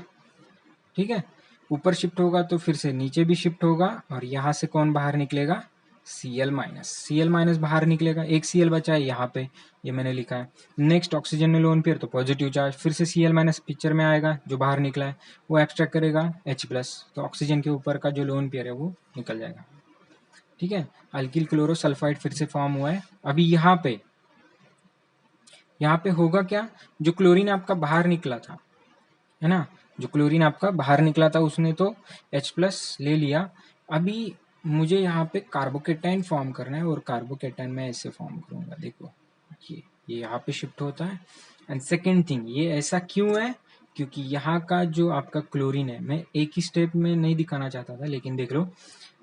ठीक है। ऊपर शिफ्ट होगा तो फिर से नीचे भी शिफ्ट होगा, और यहाँ से कौन बाहर निकलेगा, Cl-, बाहर निकलेगा। एक Cl बचा है यहाँ पे, ये मैंने लिखा है। नेक्स्ट ऑक्सीजन में लोन पेयर, तो पॉजिटिव चार्ज, फिर से Cl- पिक्चर में आएगा, जो बाहर निकला है वो एक्सट्रैक्ट करेगा H+, तो ऑक्सीजन के ऊपर का जो लोन पेयर है वो निकल जाएगा, ठीक है। अल्किल क्लोरोसल्फाइड फिर से फॉर्म हुआ है। अभी यहाँ पे होगा क्या, जो क्लोरीन आपका बाहर निकला था, है ना, जो क्लोरीन आपका बाहर निकला था उसने तो H+ ले लिया। अभी मुझे यहाँ पे कार्बोकेटाइन फॉर्म करना है, और कार्बोकेटाइन मैं ऐसे फॉर्म करूँगा, देखो ये यहाँ पे शिफ्ट होता है। एंड सेकेंड थिंग, ये ऐसा क्यों है, क्योंकि यहाँ का जो आपका क्लोरीन है, मैं एक ही स्टेप में नहीं दिखाना चाहता था, लेकिन देख लो,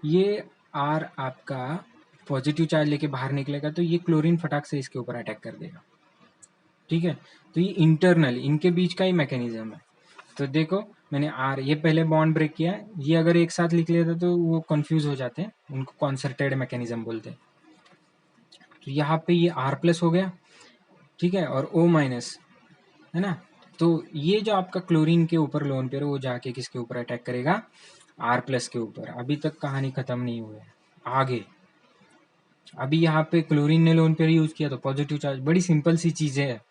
ये R आपका पॉजिटिव चार्ज लेके बाहर निकलेगा, तो ये क्लोरीन फटाक से इसके ऊपर अटैक कर देगा, ठीक है। तो ये इंटरनल इनके बीच का ही मैकेनिज्म है। तो देखो, मैंने आर, ये पहले बॉन्ड ब्रेक किया है, ये अगर एक साथ लिख लेते तो वो कंफ्यूज हो जाते हैं, उनको कॉन्सर्टेड मैकेनिज्म बोलते हैं। तो यहाँ पे ये R+ हो गया, ठीक है, और O-, है ना। तो ये जो आपका क्लोरीन के ऊपर लोन पेयर, वो जाके किसके ऊपर अटैक करेगा, R+ के ऊपर। अभी तक कहानी खत्म नहीं हुई है, आगे। अभी यहाँ पे क्लोरीन ने लोन पेयर यूज किया तो पॉजिटिव चार्ज, बड़ी सिंपल सी चीजें है।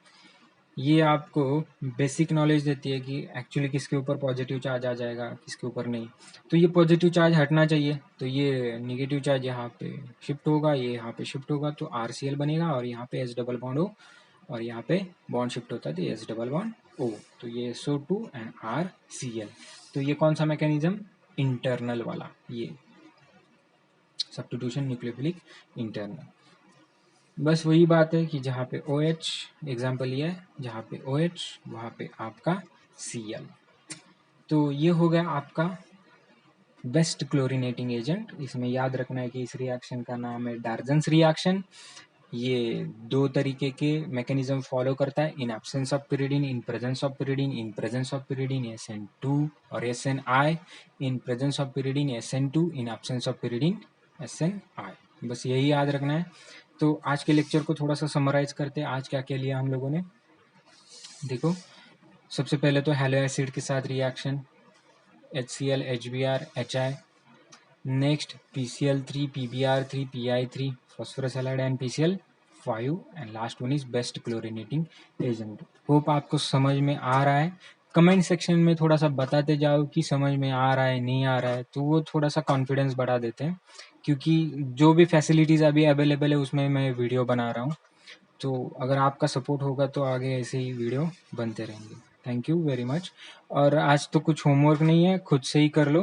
ये आपको बेसिक नॉलेज देती है कि एक्चुअली किसके ऊपर पॉजिटिव चार्ज आ जाएगा, किसके ऊपर नहीं। तो ये पॉजिटिव चार्ज हटना चाहिए, तो ये नेगेटिव चार्ज यहाँ पे शिफ्ट होगा, ये यहाँ पे शिफ्ट होगा, तो RCl बनेगा, और यहाँ पे H+O, और यहाँ पे बॉन्ड शिफ्ट होता है तो H+O, तो ये SO2 एंड RCl। तो ये कौन सा मैकेनिज्म, इंटरनल वाला, ये सब्स्टिट्यूशन न्यूक्लियोफिलिक इंटरनल। बस वही बात है कि जहाँ पे OH, एग्जाम्पल ये है, जहाँ पे OH वहाँ पे आपका Cl। तो ये हो गया आपका बेस्ट क्लोरीनेटिंग एजेंट। इसमें याद रखना है कि इस रिएक्शन का नाम है डार्जन्स रिएक्शन। ये दो तरीके के मैकेनिज्म फॉलो करता है, in absence of pyridine, in presence of pyridine, in presence of pyridine SN2 और SNI, in presence of pyridine SN2, in absence of pyridine SNI। बस यही याद रखना है। तो आज के लेक्चर को थोड़ा सा समराइज करते हैं, आज क्या क्या लिया हम लोगों ने। देखो, सबसे पहले तो हैलो एसिड के साथ reaction, HCl HBr HI, next PCl3 PBr3 PI3, phosphorus halide and PCl5, and last one is best chlorinating agent. Hope आपको समझ में आ रहा है। कमेंट सेक्शन में थोड़ा सा बताते जाओ कि समझ में आ रहा है, नहीं आ रहा है, तो वो थोड़ा सा कॉन्फिडेंस बढ़ा देते हैं, क्योंकि जो भी फैसिलिटीज़ अभी अवेलेबल है उसमें मैं वीडियो बना रहा हूँ। तो अगर आपका सपोर्ट होगा तो आगे ऐसे ही वीडियो बनते रहेंगे। Thank you very much. और आज तो कुछ होमवर्क नहीं है, खुद से ही कर लो,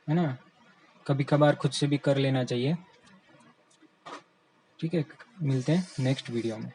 है ना, कभी कभार खुद से भी कर लेना चाहिए, ठीक है। मिलते हैं नेक्स्ट वीडियो में।